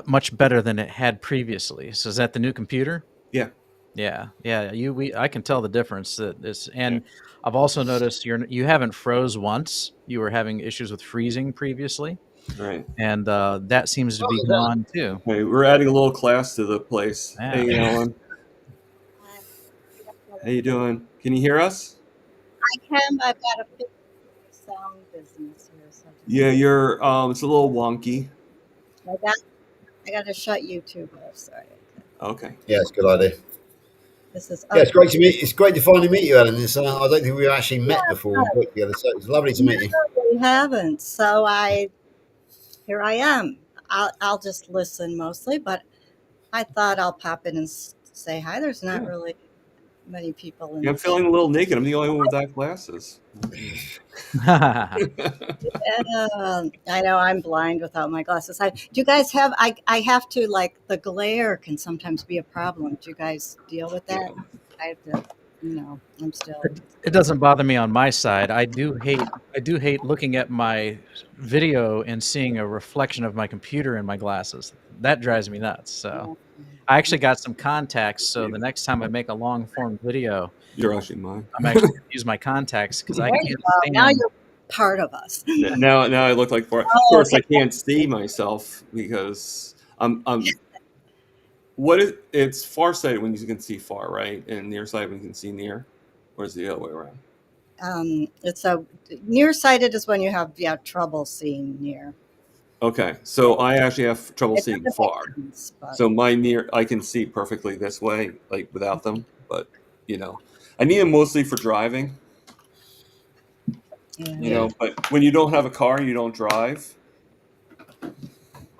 much better than it had previously. So is that the new computer? Yeah, Yeah, yeah. I can tell the difference that this, yeah, and I've also noticed you haven't froze once. You were having issues with freezing previously, right. and that seems to Oh, be is that? gone too. Okay, we're adding a little class to the place. Yeah. Hey, Ellen, how you doing? Can you hear us? I can, but I've got to fix the sound business here. So just Yeah, you're. It's a little wonky. I got I got to shut YouTube off. Sorry. Okay. Yeah, it's a good idea. This is Yeah, it's okay. great to meet. It's great to finally meet you, Ellen. I don't think we've actually met Yeah, before and worked together, so it's lovely to no, meet you. we haven't. So here I am. I'll just listen mostly, but I thought I'll pop in and say hi. There's not Yeah. really many people in Yeah, I'm this. feeling a little naked. I'm the only one without glasses. I know I'm blind without my glasses. Do you guys have? I have to like the glare can sometimes be a problem. Do you guys deal with Yeah. that? I have to. I'm still. It doesn't bother me on my side. I do hate looking at my video and seeing a reflection of my computer in my glasses. That drives me nuts. So I actually got some contacts. So the next time I make a long form video, You're actually mine. I'm actually going to use my contacts because I There you can't go. Now stand. you're part of us. Now I look like far. Of Oh, course, okay. I can't see myself because I'm. It's farsighted when you can see far, right? And nearsighted when you can see near, or is it the other way around? It's a nearsighted is when you have trouble seeing near. Okay, so I actually have trouble It seeing doesn't make far. sense, but So my near, I can see perfectly this way, like without them. But you know, I need them mostly for driving. yeah. But when you don't have a car, you don't drive.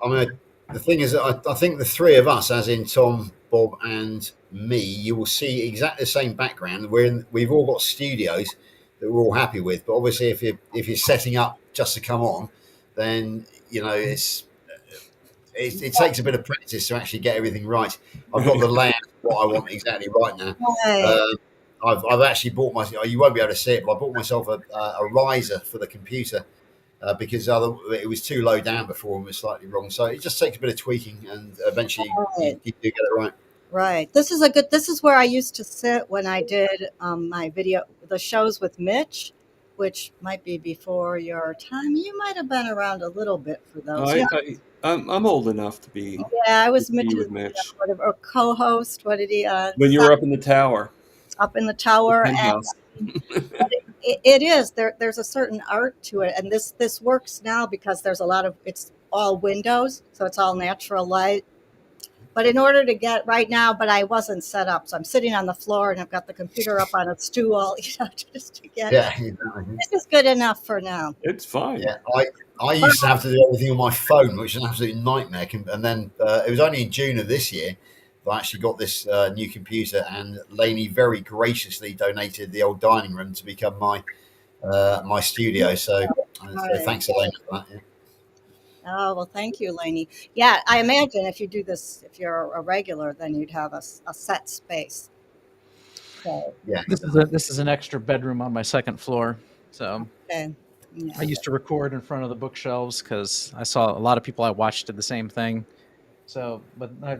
I mean, the thing is, I think the three of us, as in Tom, Bob, and me, you will see exactly the same background. We've all got studios that we're all happy with, but obviously, if you're setting up just to come on, then it takes a bit of practice to actually get everything right. I've got the layout of what I want exactly right now. Right. I've actually bought myself. You won't be able to see it, but I bought myself a riser for the computer because it was too low down before and was slightly wrong. So it just takes a bit of tweaking, and eventually Right. you do get it right. Right. This is where I used to sit when I did my the shows with Mitch, which might be before your time. You might have been around a little bit for those. Yeah. I'm old enough to be Yeah, I to was be Mitch's, with Mitch whatever, or co-host. What did he, when you were up in the tower, up in the the tower. penthouse. But it is there's a certain art to it, and this works now because there's a lot of it's all windows, so it's all natural light. But in order to get right now, but I wasn't set up, so I'm sitting on the floor and I've got the computer up on a stool, just to get. Yeah, exactly. This is good enough for now. It's fine. Yeah. I used to have to do everything on my phone, which is an absolute nightmare. And then it was only in June of this year that I actually got this new computer, and Lainey very graciously donated the old dining room to become my studio. So Right. thanks, Elaine, for that. Yeah. Oh well, thank you, Lainey. Yeah, I imagine if you do this, if you're a regular, then you'd have a set space. So Yeah. This is an extra bedroom on my second floor. So okay. Yeah. I used to record in front of the bookshelves because I saw a lot of people I watched did the same thing. So, but I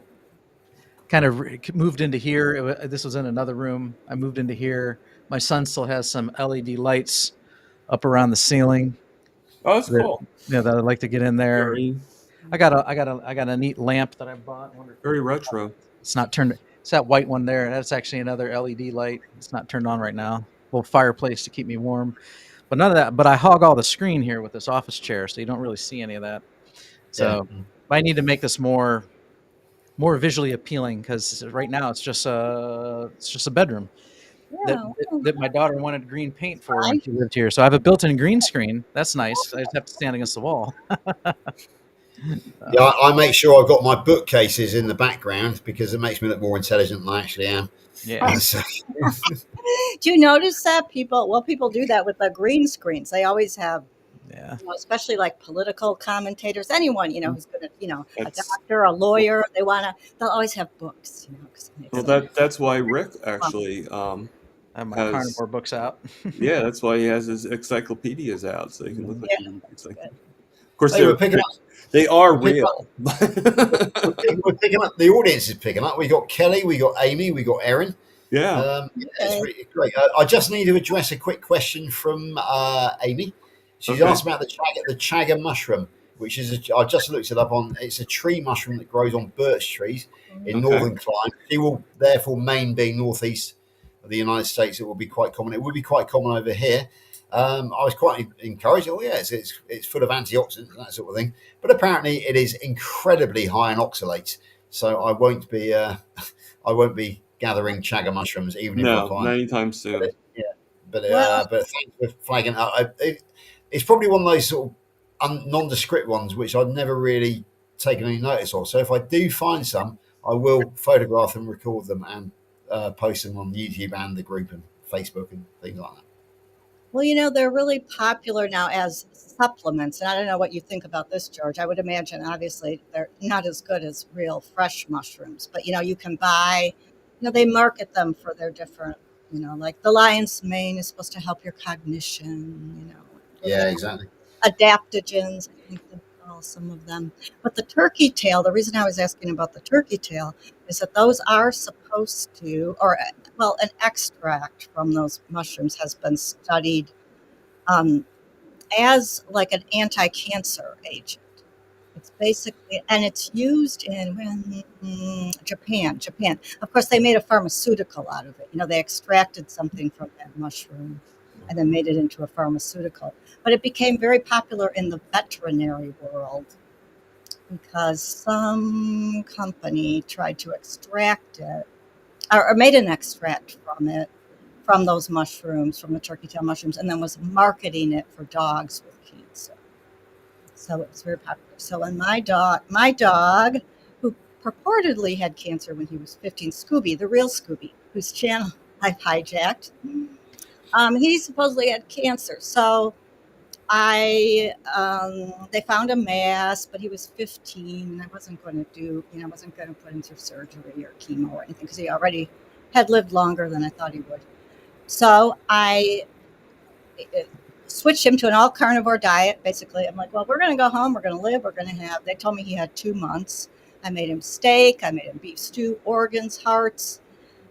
kind of moved into here. This was in another room. I moved into here. My son still has some LED lights up around the ceiling Oh, that's that cool. that I'd like to get in there. Very, I got a neat lamp that I bought. I wonder if very retro. it's not turned. It's that white one there. That's actually another LED light. It's not turned on right now. Little fireplace to keep me warm. But none of that. But I hog all the screen here with this office chair, so you don't really see any of that. Yeah. So I need to make this more visually appealing because right now it's just a bedroom that, Yeah. that Well, that my daughter wanted green paint for when fine. she lived here. So I have a built-in green screen. That's nice. I just have to stand against the wall. Yeah, I make sure I've got my bookcases in the background because it makes me look more intelligent than I actually am. Yeah, So, Do you notice that people do that with the green screens? They always have, yeah. especially like political commentators, anyone, who's going to, a That's doctor, a lawyer, they'll always have books, 'cause it makes well, them that's why Rick fun. actually I have my has carnivore books out. yeah, that's why he has his encyclopedias out so he can look like Yeah, he reads that's like. good. Of course, hey, they are we're picking up, real. we're picking up. The audience is picking up. We got Kelly, we got Aimee, we got Erin. Yeah. Yeah, it's Okay. really great. I just need to address a quick question from Aimee. She's Okay. asked about the chaga mushroom, which is I just looked it up on. It's a tree mushroom that grows on birch trees in Okay. northern climes. It will therefore, Maine being northeast of the United States, it will be quite common. It would be quite common over here. I was quite encouraged. Oh yeah, it's full of antioxidants and that sort of thing. But apparently, it is incredibly high in oxalates. So I won't be I won't be gathering chaga mushrooms, even if I No, find. not anytime But soon. yeah, Well, but thanks for flagging. It's probably one of those sort of nondescript ones which I've never really taken any notice of. So if I do find some, I will photograph and record them and post them on YouTube and the group and Facebook and things like that. they're really popular now as supplements. And I don't know what you think about this, George. I would imagine, obviously, they're not as good as real fresh mushrooms, but, you can buy, they market them for their different, like the lion's mane is supposed to help your cognition, what are Yeah, they? exactly. Adaptogens, I think they call some of them. But the turkey tail, the reason I was asking about the turkey tail is that those are supposed to, or well, an extract from those mushrooms has been studied um, as like an anti-cancer agent. It's basically, and it's used in Japan. Japan, of course, they made a pharmaceutical out of it. They extracted something from that mushroom and then made it into a pharmaceutical. But it became very popular in the veterinary world because some company tried to extract it or made an extract from it, from those mushrooms, from the turkey tail mushrooms, and then was marketing it for dogs with cancer. So it was very popular. So when my dog, who purportedly had cancer when he was 15, Scooby, the real Scooby, whose channel I've hijacked, he supposedly had cancer. So they found a mass, but he was 15. I wasn't going to I wasn't going to put him through surgery or chemo or anything because he already had lived longer than I thought he would. So I switched him to an all carnivore diet. Basically, I'm like, well, we're going to go home. We're going to live. We're going to have. They told me he had 2 months. I made him steak. I made him beef stew, organs, hearts,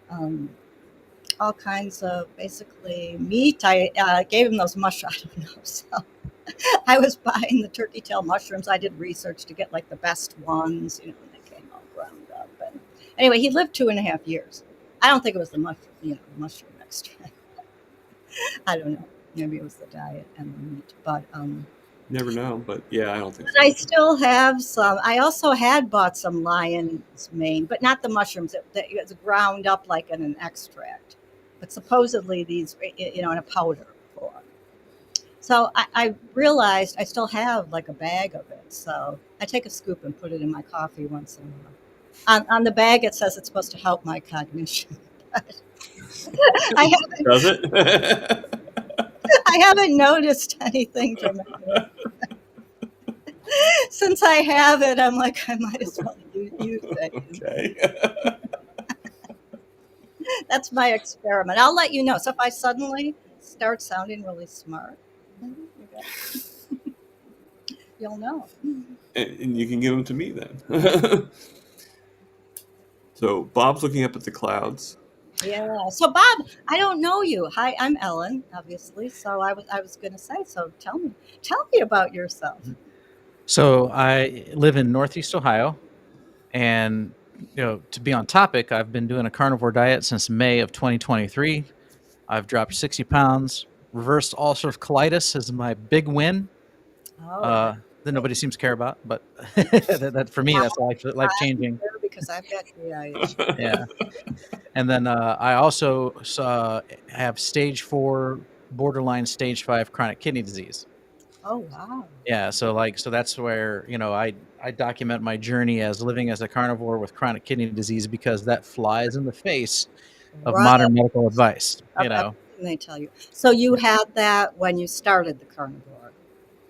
um, all kinds of basically meat. I gave him those mushrooms. I don't know. So I was buying the turkey tail mushrooms. I did research to get like the best ones, and they came all ground up. And anyway, he lived 2.5 years. I don't think it was the mushroom extract. I don't know. Maybe it was the diet and the meat, but Never know, but yeah, I don't think but so. I still have some. I also had bought some lion's mane, but not the mushrooms. It was ground up like in an extract, but supposedly these, in a powder form. So I realized I still have like a bag of it. So I take a scoop and put it in my coffee once in a while. On the bag, it says it's supposed to help my cognition. I haven't Does it? I haven't noticed anything dramatic. Since I have it, I'm like, I might as well use it. Okay. That's my experiment. I'll let you know. So if I suddenly start sounding really smart, you You'll know. And you can give them to me then. So Bob's looking up at the clouds. Yeah. So Bob, I don't know you. Hi, I'm Ellen, obviously. So I was going to say. So tell me about yourself. So I live in Northeast Ohio, and to be on topic, I've been doing a carnivore diet since May of 2023. I've dropped 60 pounds. Reversed ulcerative colitis is my big win. Oh, Uh, that's that great. nobody seems to care about, but that for me, that's life I'm changing. here because I've got GI issues. Yeah, and then I also have stage 4, borderline stage 5 chronic kidney disease. Oh wow. Yeah, so that's where I document my journey as living as a carnivore with chronic kidney disease, because that flies in the face of Right. modern medical advice. Of everything they tell you. So you had that when you started the carnivore.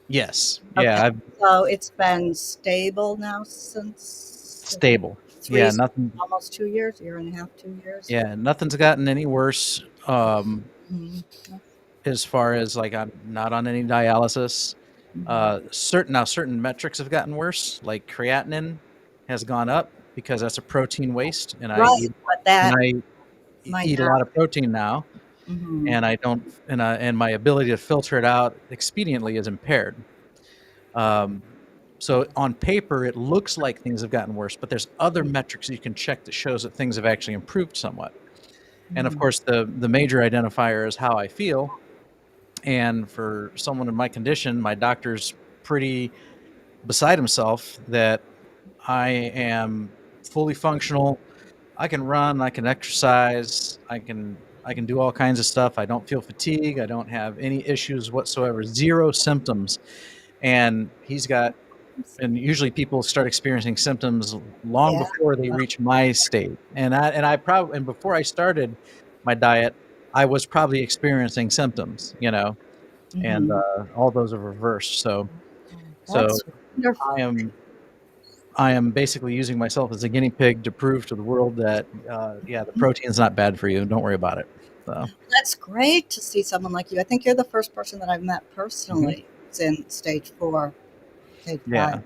Yes, Okay. yeah, I've So it's been stable now since stable. three, Yeah, nothing. almost 2 years, year and a half, 2 years. Yeah, nothing's gotten any worse. Mhm. As far as like I'm not on any dialysis. Certain metrics have gotten worse. Like creatinine has gone up because that's a protein waste, and I Right, eat but and that I might eat a lot not. of protein now, Mhm. and I don't and my ability to filter it out expediently is impaired. Um, so on paper, it looks like things have gotten worse, but there's other metrics you can check that shows that things have actually improved somewhat. And of Mhm. course, the major identifier is how I feel. And for someone in my condition, my doctor's pretty beside himself that I am fully functional. I can run, I can exercise, I can do all kinds of stuff. I don't feel fatigue, I don't have any issues whatsoever, zero symptoms. And usually people start experiencing symptoms long Yeah. before they reach my state. And before I started my diet, I was probably experiencing symptoms, and Mhm. all those are reversed. So That's wonderful. I am I am basically using myself as a guinea pig to prove to the world that yeah, the protein's not bad for you. Don't worry about it. So That's great to see someone like you. I think you're the first person that I've met mhm. personally who's in stage 4, stage 5 Yeah.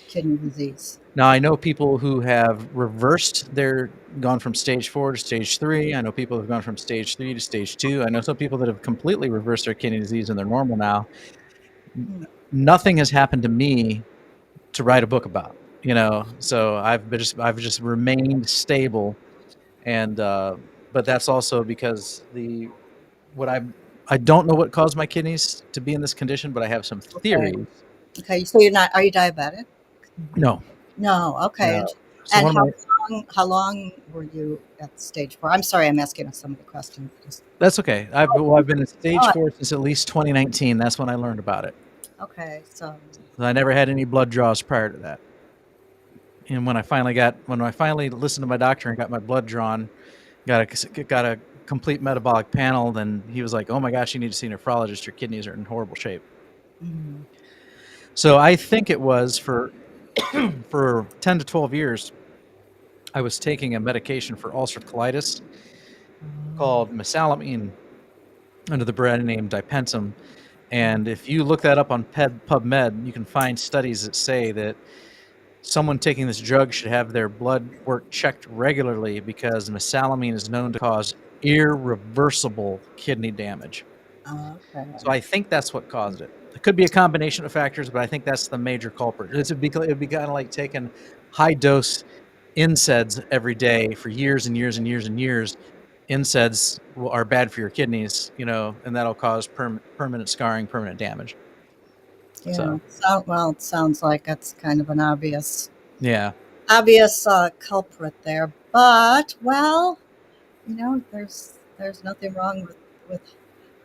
kidney disease. Now I know people who have reversed their gone from stage 4 to stage 3. I know people who've gone from stage 3 to stage 2. I know some people that have completely reversed their kidney disease and they're normal now. Mm. Nothing has happened to me to write a book about, so I've just remained stable. And but that's also because the what I don't know what caused my kidneys to be in this condition, but I have some Okay. theories. Okay. So you're not, are you diabetic? No, No. Okay. no. So And one of my how long were you at stage 4? I'm sorry, I'm asking some of the questions. Just, That's okay. I've been in stage oh, 4 since at least 2019. That's when I learned about it. okay. So, I never had any blood draws prior to that. And when I finally listened to my doctor and got my blood drawn, got a complete metabolic panel, then he was like, "Oh my gosh, you need to see a nephrologist. Your kidneys are in horrible shape." mm, So I think it was for for 10 to 12 years I was taking a medication for ulcerative colitis called mesalamine under the brand name Dipensum. And if you look that up on PubMed, you can find studies that say that someone taking this drug should have their blood work checked regularly, because mesalamine is known to cause irreversible kidney damage. So okay. I think that's what caused it. It could be a combination of factors, but I think that's the major culprit. It'd be kind of like taking high dose NSAIDs every day for years and years and years and years. NSAIDs are bad for your kidneys, and that'll cause permanent scarring, permanent damage. Yeah. So Well, it sounds like that's kind of an yeah, obvious culprit there. But well, there's nothing wrong with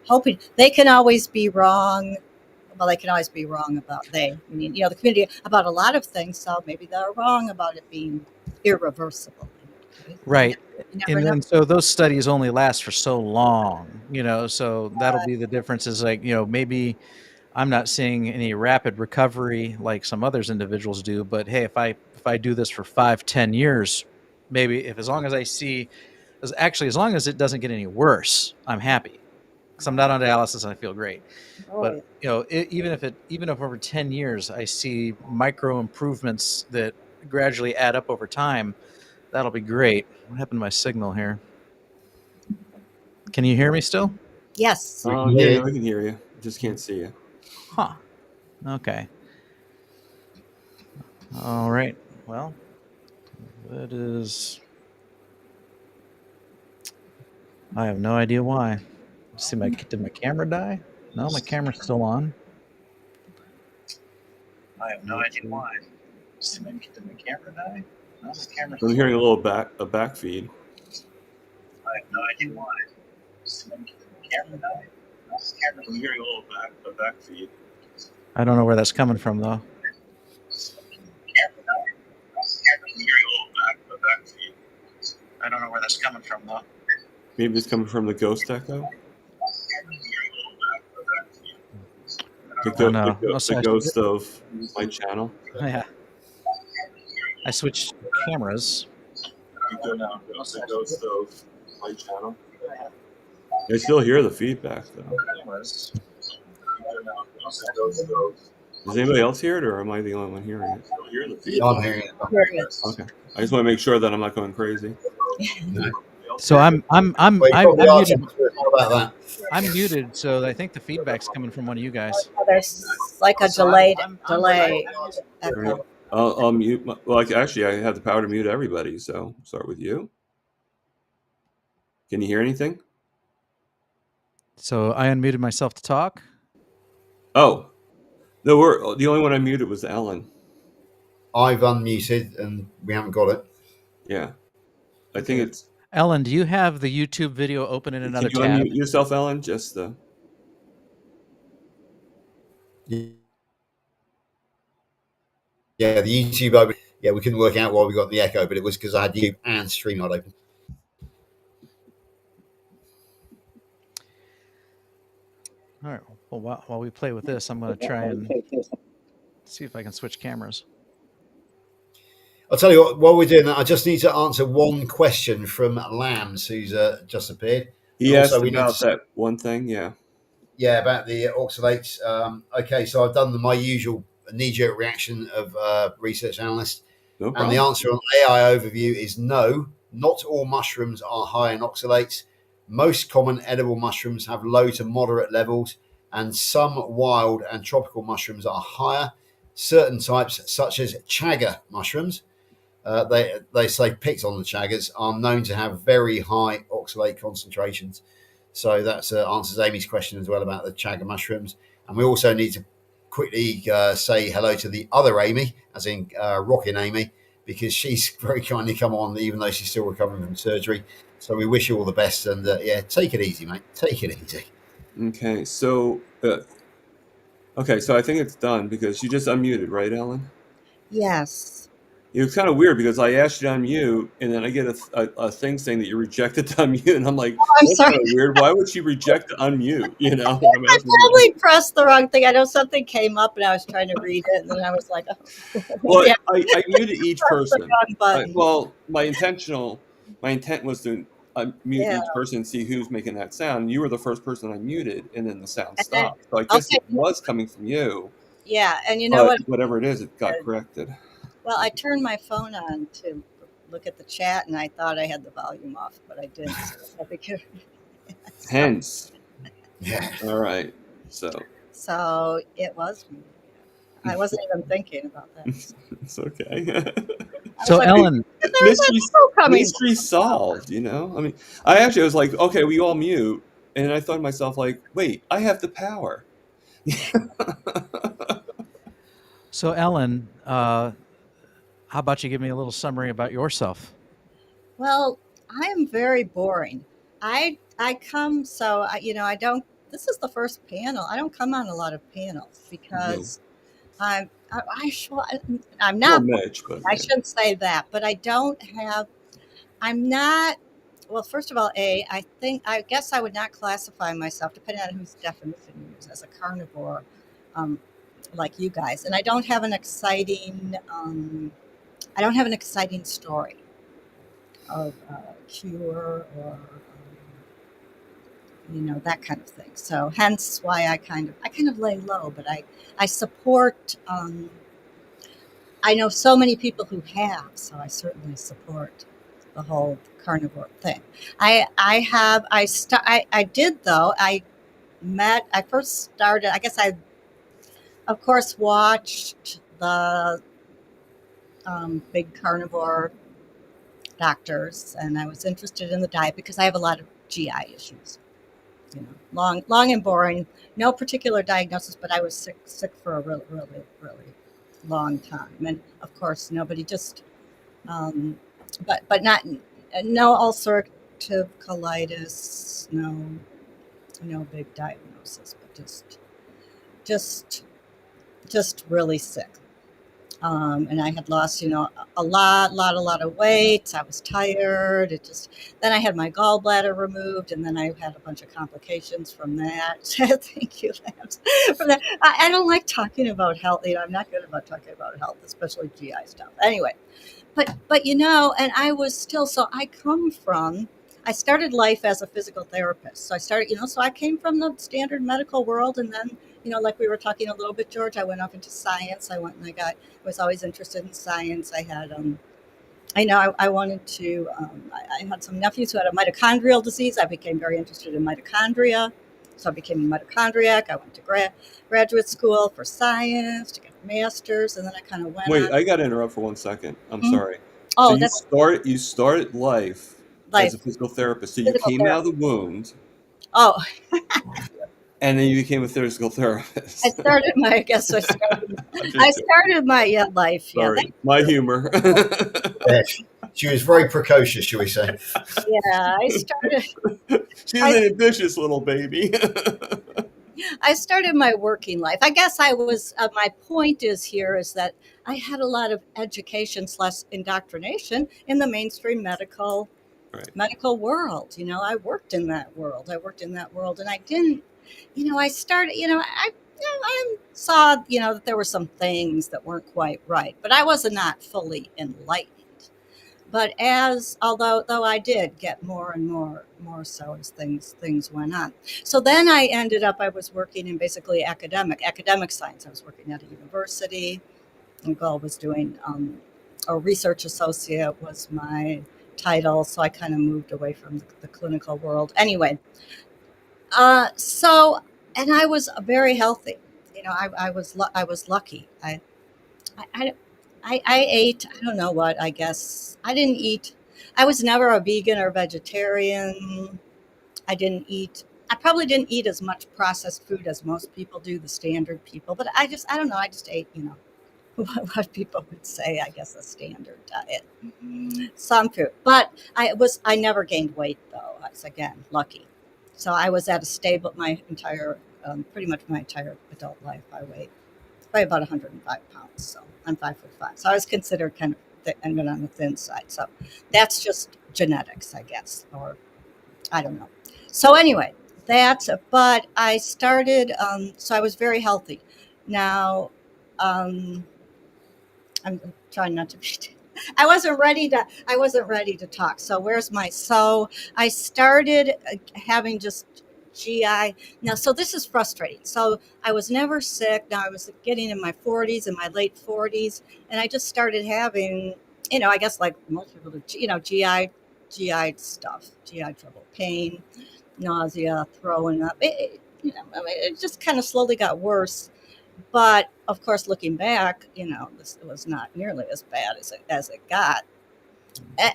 hoping. They can always be wrong. Well, they can always be wrong about I mean, the community about a lot of things. So maybe they're wrong about it being irreversible. In that case. right. You never And know. then so those studies only last for so long, so that'll be the difference. Is like, maybe I'm not seeing any rapid recovery like some others individuals do, but hey, if I do this for 5, 10 years, maybe if as long as I see, as long as it doesn't get any worse, I'm happy. because I'm not on dialysis and I feel great. Oh, But even if over 10 years I see micro improvements that gradually add up over time, that'll be great. What happened to my signal here? Can you hear me still? yes. We Oh, can hear you. I can hear you. Just can't see you. Huh. Okay. All right. Well, that is. I have no idea why. Let's see, did my camera die? No, my camera's still on. I have no idea why. Let's see, did my camera die? No, my camera's I'm still hearing on. a back feed. I have no idea why. Let's see, did my camera die? No, my camera's I'm hearing a back feed. I don't know where that's coming from though. I don't know where that's coming from though. Maybe it's coming from the ghost echo. The ghost of my channel. Yeah. I switched cameras. The ghost of my channel. I still hear the feedback though. Does anybody else hear it, or am I the only one hearing it? I'm hearing it. Okay. I just want to make sure that I'm not going crazy. No. So I'm Well, you probably are muted. How about that? I'm muted, so I think the feedback's coming from one of you guys. There's like a delay. Right. I'll mute. Actually, I have the power to mute everybody. So start with you. Can you hear anything? So I unmuted myself to talk. Oh, no. The only one I muted was Ellen. I've unmuted and we haven't got it. Yeah, I think it's. Ellen, do you have the YouTube video open in another Can you tab? unmute yourself, Ellen? Just the. Yeah, the YouTube open. Yeah, we couldn't work out why we got the echo, but it was because I had YouTube and StreamYard open. All right. Well, while we play with this, I'm going to try and see if I can switch cameras. I'll tell you what, while we're doing that, I just need to answer one question from Lambs, who's just appeared. He And asked also we about need to, that one thing. Yeah. yeah, about the oxalates. Okay, so I've done my usual knee-jerk reaction of research analyst. No And problem. the answer on AI overview is no, not all mushrooms are high in oxalates. Most common edible mushrooms have low to moderate levels, and some wild and tropical mushrooms are higher. Certain types, such as chaga mushrooms, they say picked on the chagas, are known to have very high oxalate concentrations. So that answers Amy's question as well about the chaga mushrooms. And we also need to quickly say hello to the other Aimee, as in Rockin' Aimee, because she's very kindly come on, even though she's still recovering from surgery. So we wish you all the best, and yeah, take it easy, mate. Take it easy. Okay. So. So I think it's done because you just unmuted, right, Ellen? Yes. It was kind of weird because I asked you to unmute, and then I get a thing saying that you rejected to unmute, and I'm like, I'm that's sorry. kind of weird. Why would she reject to unmute? You know, I'm I asking probably pressed the wrong thing. I know something came up and I was trying to read it, and then I was like, oh, Well, maybe I muted each pressed the person. wrong button. My intent was to mute Yeah. each person and see who's making that sound. You were the first person I muted, and then the sound And then, stopped. So I guess okay. it was coming from you, Yeah. And you know but what? whatever it is, it got corrected. Well, I turned my phone on to look at the chat, and I thought I had the volume off, but I didn't. So, Hence, Yeah. all right. So so it was me. I wasn't even thinking about that. it's okay. So like, Ellen, mystery solved. You know, I mean, I was like, okay, we all mute, and I thought to myself, like, wait, I have the power. So Ellen, how about you give me a little summary about yourself? Well, I am very boring. I come so I don't. This is the first panel. I don't come on a lot of panels because I'm Well, not. Mitch, but I yeah. shouldn't say that, but I don't have. I'm not. Well, first of all, I guess I would not classify myself, depending on whose definition you use, as a carnivore, like you guys. And I don't have an exciting. I don't have an exciting story of cure or that kind of thing. So hence why I kind of lay low, but I support. I know so many people who have, so I certainly support the whole carnivore thing. I did though. I first started. I guess I of course watched the big carnivore doctors, and I was interested in the diet because I have a lot of GI issues. Long and boring. No particular diagnosis, but I was sick for a really, really, really long time. And of course, nobody just, um, but not no ulcerative colitis, no big diagnosis, but just just really sick. And I had lost, a lot of weight. I was tired. Then I had my gallbladder removed, and then I had a bunch of complications from that. Thank you, Lance. From that, I don't like talking about health. I'm not good about talking about health, especially GI stuff. Anyway, but and I was still, so I started life as a physical therapist. So I started, so I came from the standard medical world, and then, like we were talking a little bit, George, I went off into science. I went and was always interested in science. I wanted to, I had some nephews who had a mitochondrial disease. I became very interested in mitochondria. So I became a mitochondriac. I went to graduate school for science to get a master's, and then I kind of went Wait, on. I got to interrupt for 1 second. I'm Mhm. sorry. So Oh, that's you started life as life, a physical therapist. So you physical came out therapy. of the wound, Oh, and then you became a physical I therapist. started my, I guess I started, I'm I just joking. started my life. Yeah, Sorry, my humor. Yeah, she was very precocious, shall we say? yeah. She's I, an ambitious little baby. I started my working life. I guess I was. My point is that I had a lot of education slash indoctrination in the mainstream Right. medical world. I worked in that world. And I didn't. I started. I saw. That there were some things that weren't quite right, but I was not fully enlightened. But although I did get more and more so as things went on. So then I was working in basically academic science. I was working at a university. My goal was doing a research associate was my title. So I kind of moved away from the clinical world. Anyway, so and I was very healthy. I was lucky. I, I ate, I don't know what, I guess. I didn't eat, I was never a vegan or vegetarian. I didn't eat, I probably didn't eat as much processed food as most people do, the standard people, but I don't know, I just ate, what people would say, I guess, a standard diet. Some food. But I never gained weight though. I was, again, lucky. So I was at a stable, pretty much my entire adult life. I weighed by about 105 pounds. So I'm 5'5". So I was considered kind of thick and on the thin side. So that's just genetics, I guess, or I don't know. So anyway, but I started, so I was very healthy. Now, um, I'm trying not to be. I wasn't ready to talk. So I started having just GI. Now, so this is frustrating. So I was never sick. Now I was getting in my 40s, in my late 40s, and I just started having, I guess like most people do, GI stuff, GI trouble, pain, nausea, throwing up. I mean, it just kind of slowly got worse. But of course, looking back, this was not nearly as bad as it got.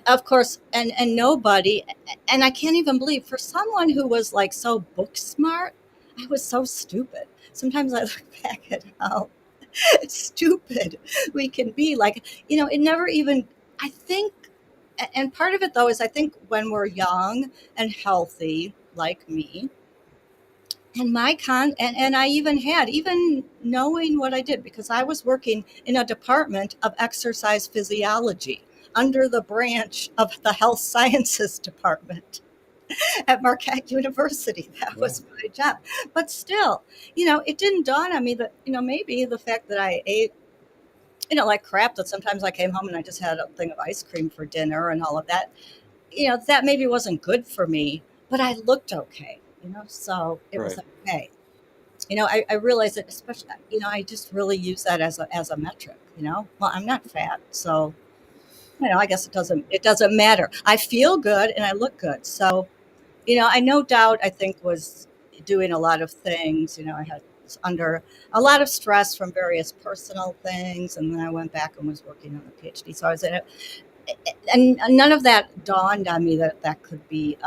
Of course, and nobody, and I can't even believe for someone who was like so book smart, I was so stupid. Sometimes I look back at how stupid we can be. Like, it never even. I think, and part of it though is I think when we're young and healthy, like me, and and I even had, even knowing what I did, because I was working in a department of exercise physiology under the branch of the health sciences department at Marquette University. That Wow. was my job. But still, it didn't dawn on me that, maybe the fact that I ate, like crap, that sometimes I came home and I just had a thing of ice cream for dinner and all of that, that maybe wasn't good for me, but I looked okay. So it was Right. okay. I realized that, especially, I just really use that as a metric. Well, I'm not fat, so I guess it doesn't matter. I feel good and I look good. So, I no doubt, I think, was doing a lot of things. I had was under a lot of stress from various personal things, and then I went back and was working on a PhD. So I was in it, and none of that dawned on me that that could be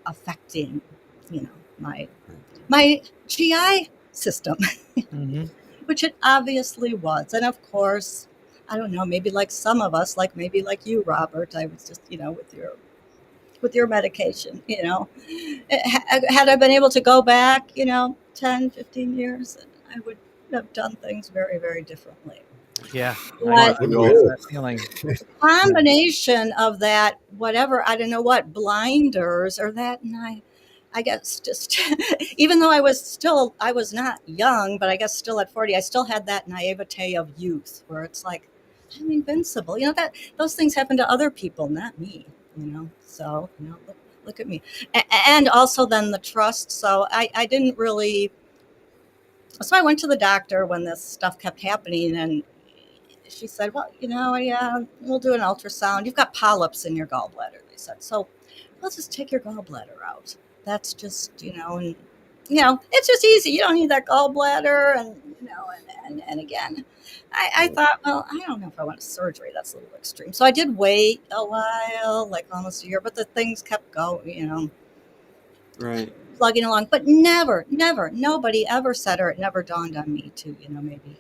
affecting, my Right. my GI system, Hmm. which it obviously was. And of course, I don't know, maybe like some of us, like maybe like you, Robert, I was just, with your medication, had I been able to go back, 10, 15 years, I would have done things very, very differently. Yeah, I, Well, But I Wouldn't we know all? that feeling. combination of that, whatever, I don't know what, blinders or that, and I guess just, even though I was not young, but I guess still at 40, I still had that naivete of youth where it's like, I'm invincible. That those things happen to other people, not me, so, look at me. And also then the trust. So I didn't really, so I went to the doctor when this stuff kept happening, and she said, well, yeah, we'll do an ultrasound. You've got polyps in your gallbladder, they said. So let's just take your gallbladder out. That's just, and, it's just easy. You don't need that gallbladder. And, and again, I thought, well, I don't know if I want a surgery. That's a little extreme. So I did wait a while, like almost a year, but the things kept going, Right. plugging along. But never, never, nobody ever said, or it never dawned on me to, maybe,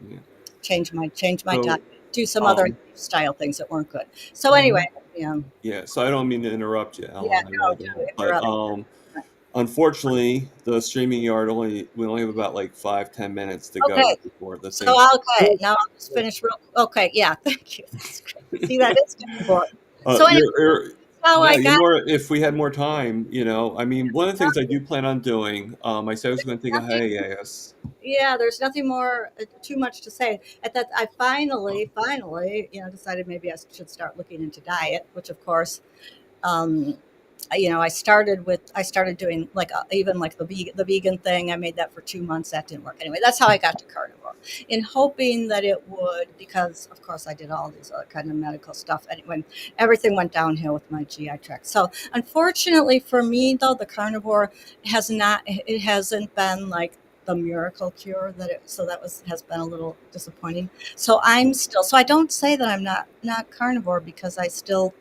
Yeah. change my diet, So, do some other um, lifestyle things that weren't good. So Hmm. anyway, yeah, yeah. So I don't mean to interrupt you, yeah, Ellen. I no, really don't. if you're But up, unfortunately, the streaming yard we only have about like 5-10 minutes to go okay. before the So thing. okay, now I'll just finish real. Okay, yeah, thank you. That's great. See, that is important. Uh, So anyway, you're, how yeah, I got if we had more time, I mean, one of the things I do plan on doing, I said I was going to take a nothing. hiatus. Yeah, there's nothing more too much to say. At that, I finally, decided maybe I should start looking into diet, which of course, um, I started doing like even like the vegan thing. I made that for 2 months. That didn't work. Anyway, that's how I got to carnivore, in hoping that it would, because of course I did all these other kind of medical stuff. And when everything went downhill with my GI tract. So unfortunately for me, though, the carnivore it hasn't been like the miracle cure so that has been a little disappointing. So I don't say that I'm not carnivore, because I still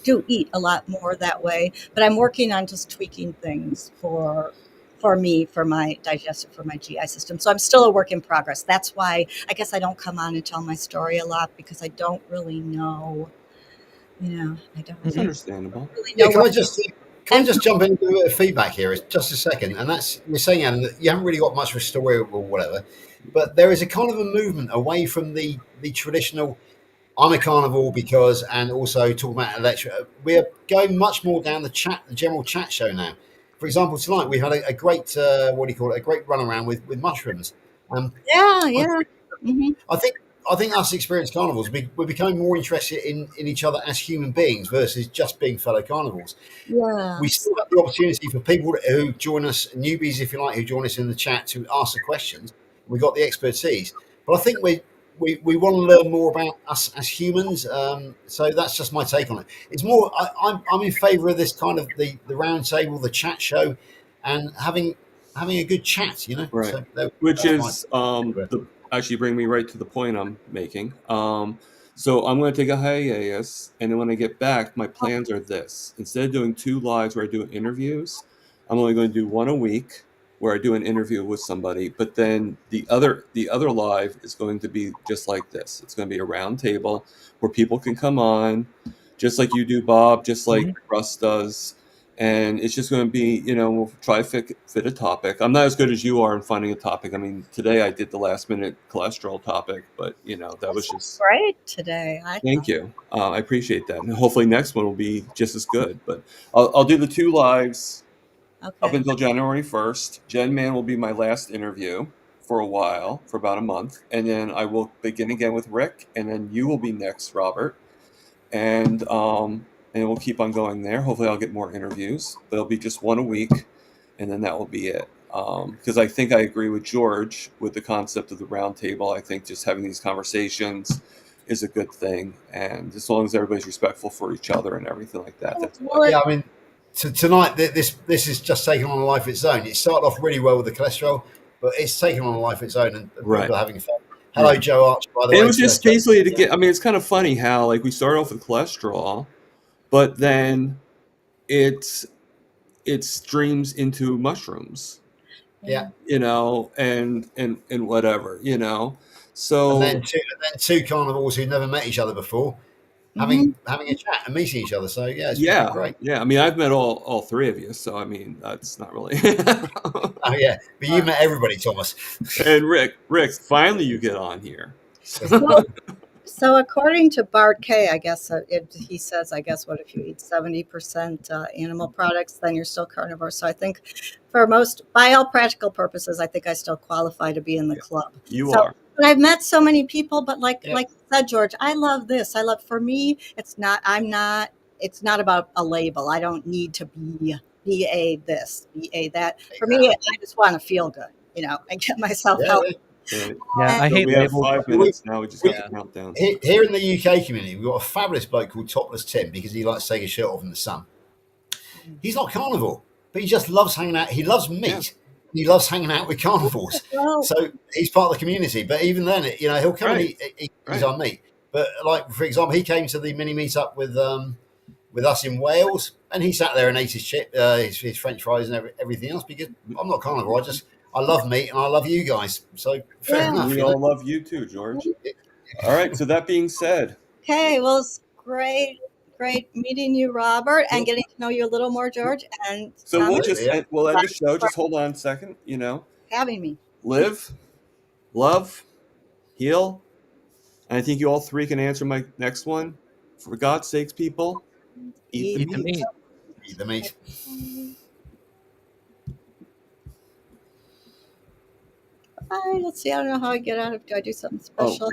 do eat a lot more that way, but I'm working on just tweaking things for me, for my digestive, for my GI system. So I'm still a work in progress. That's why I guess I don't come on and tell my story a lot, because I don't really know, I don't It's Hmm. understandable. really Yeah, know where. can I And just jump into a bit of feedback here? It's just a second, and that's you're saying, Alan, that you haven't really got much of a story or whatever, but there is a kind of a movement away from the traditional. I'm a carnivore because, and also talking about lecture, we're going much more down the general chat show now. For example, tonight we had a great, what do you call it, a great run around with mushrooms. Um, yeah, I yeah. Hmm. I think us experienced carnivores we're becoming more interested in each other as human beings versus just being fellow carnivores. We Yes. still have the opportunity for people who join us, newbies if you like, who join us in the chat to ask the questions. We got the expertise, but I think we want to learn more about us as humans. So that's just my take on it. It's more I'm in favour of this kind of the round table, the chat show, and having a good chat. Right. So Which that's my. is the actually bring me right to the point I'm making. So I'm going to take a hiatus, and then when I get back, my plans are this: instead of doing two lives where I do interviews, I'm only going to do one a week where I do an interview with somebody. But then the other live is going to be just like this. It's going to be a round table where people can come on, just like you do, Bob, just like Hmm. Russ does, and it's just going to be, we'll try to fit a topic. I'm not as good as you are in finding a topic. I mean, today I did the last minute cholesterol topic, but that was just Great today, I thank thought. you. I appreciate that, and hopefully next one will be just as good. But I'll do the two lives up Okay. until January 1st. Jen Man will be my last interview for a while, for about a month, and then I will begin again with Rick, and then you will be next, Robert, and and we'll keep on going there. Hopefully, I'll get more interviews, but it'll be just one a week, and then that will be it. Because I think I agree with George with the concept of the round table. I think just having these conversations is a good thing, and as long as everybody's respectful for each other and everything like that, that's what. Well, Yeah, I mean, tonight this is just taking on a life of its own. It started off really well with the cholesterol, but it's taken on a life of its own, and Right. people are having fun. Hello, Right. Joe Arch, by the And way. it was just basically to get. I mean, it's kind of funny how like we started off with cholesterol, but then it's it streams into mushrooms, Yeah, and whatever, and So then two carnivores who never met each other before mhm. having a chat and meeting each other. So yeah, it's been yeah, great. yeah. I mean, I've met all three of you, so I mean, that's not really. Oh yeah, but you met everybody, Thomas. And Rick, finally you get on here. So, so according to Bart K, I guess he says, I guess, what if you eat 70% animal products, then you're still carnivore. So I think for most, by all practical purposes, I think I still qualify to be in the club. You So, are. but I've met so many people, but like Yeah. like you said, George, I love this. For me, it's not about a label. I don't need to be a this, be a that. For me, I just want to feel good, and get myself Yeah, healthy. Right. Yeah, I So hate we have labels. 5 We- minutes now. We just got Yeah. the countdown. here in the UK community, we've got a fabulous bloke called Topless Tim because he likes to take his shirt off in the sun. He's not carnivore, but he just loves hanging out. He loves meat. Yeah. He loves hanging out with carnivores. Well, So he's part of the community. But even then, he'll come Right. and eat Right. our meat. But like for example, he came to the mini meetup with us in Wales, and he sat there and ate his French fries and everything else because I'm not carnivore. I love meat and I love you guys. So fair Yeah. enough. We all love you too, George. All right. So that being said, okay, well, it's great meeting you, Robert, and getting to know you a little more, George, and so Thomas, we'll end the show. Just hold on a second. having me. Live, love, heal. And I think you all three can answer my next one. For God's sakes, people, eat the Eat the meat. meat. Eat the meat. Let's see. I don't know how I get out of. Do I do something Oh, special?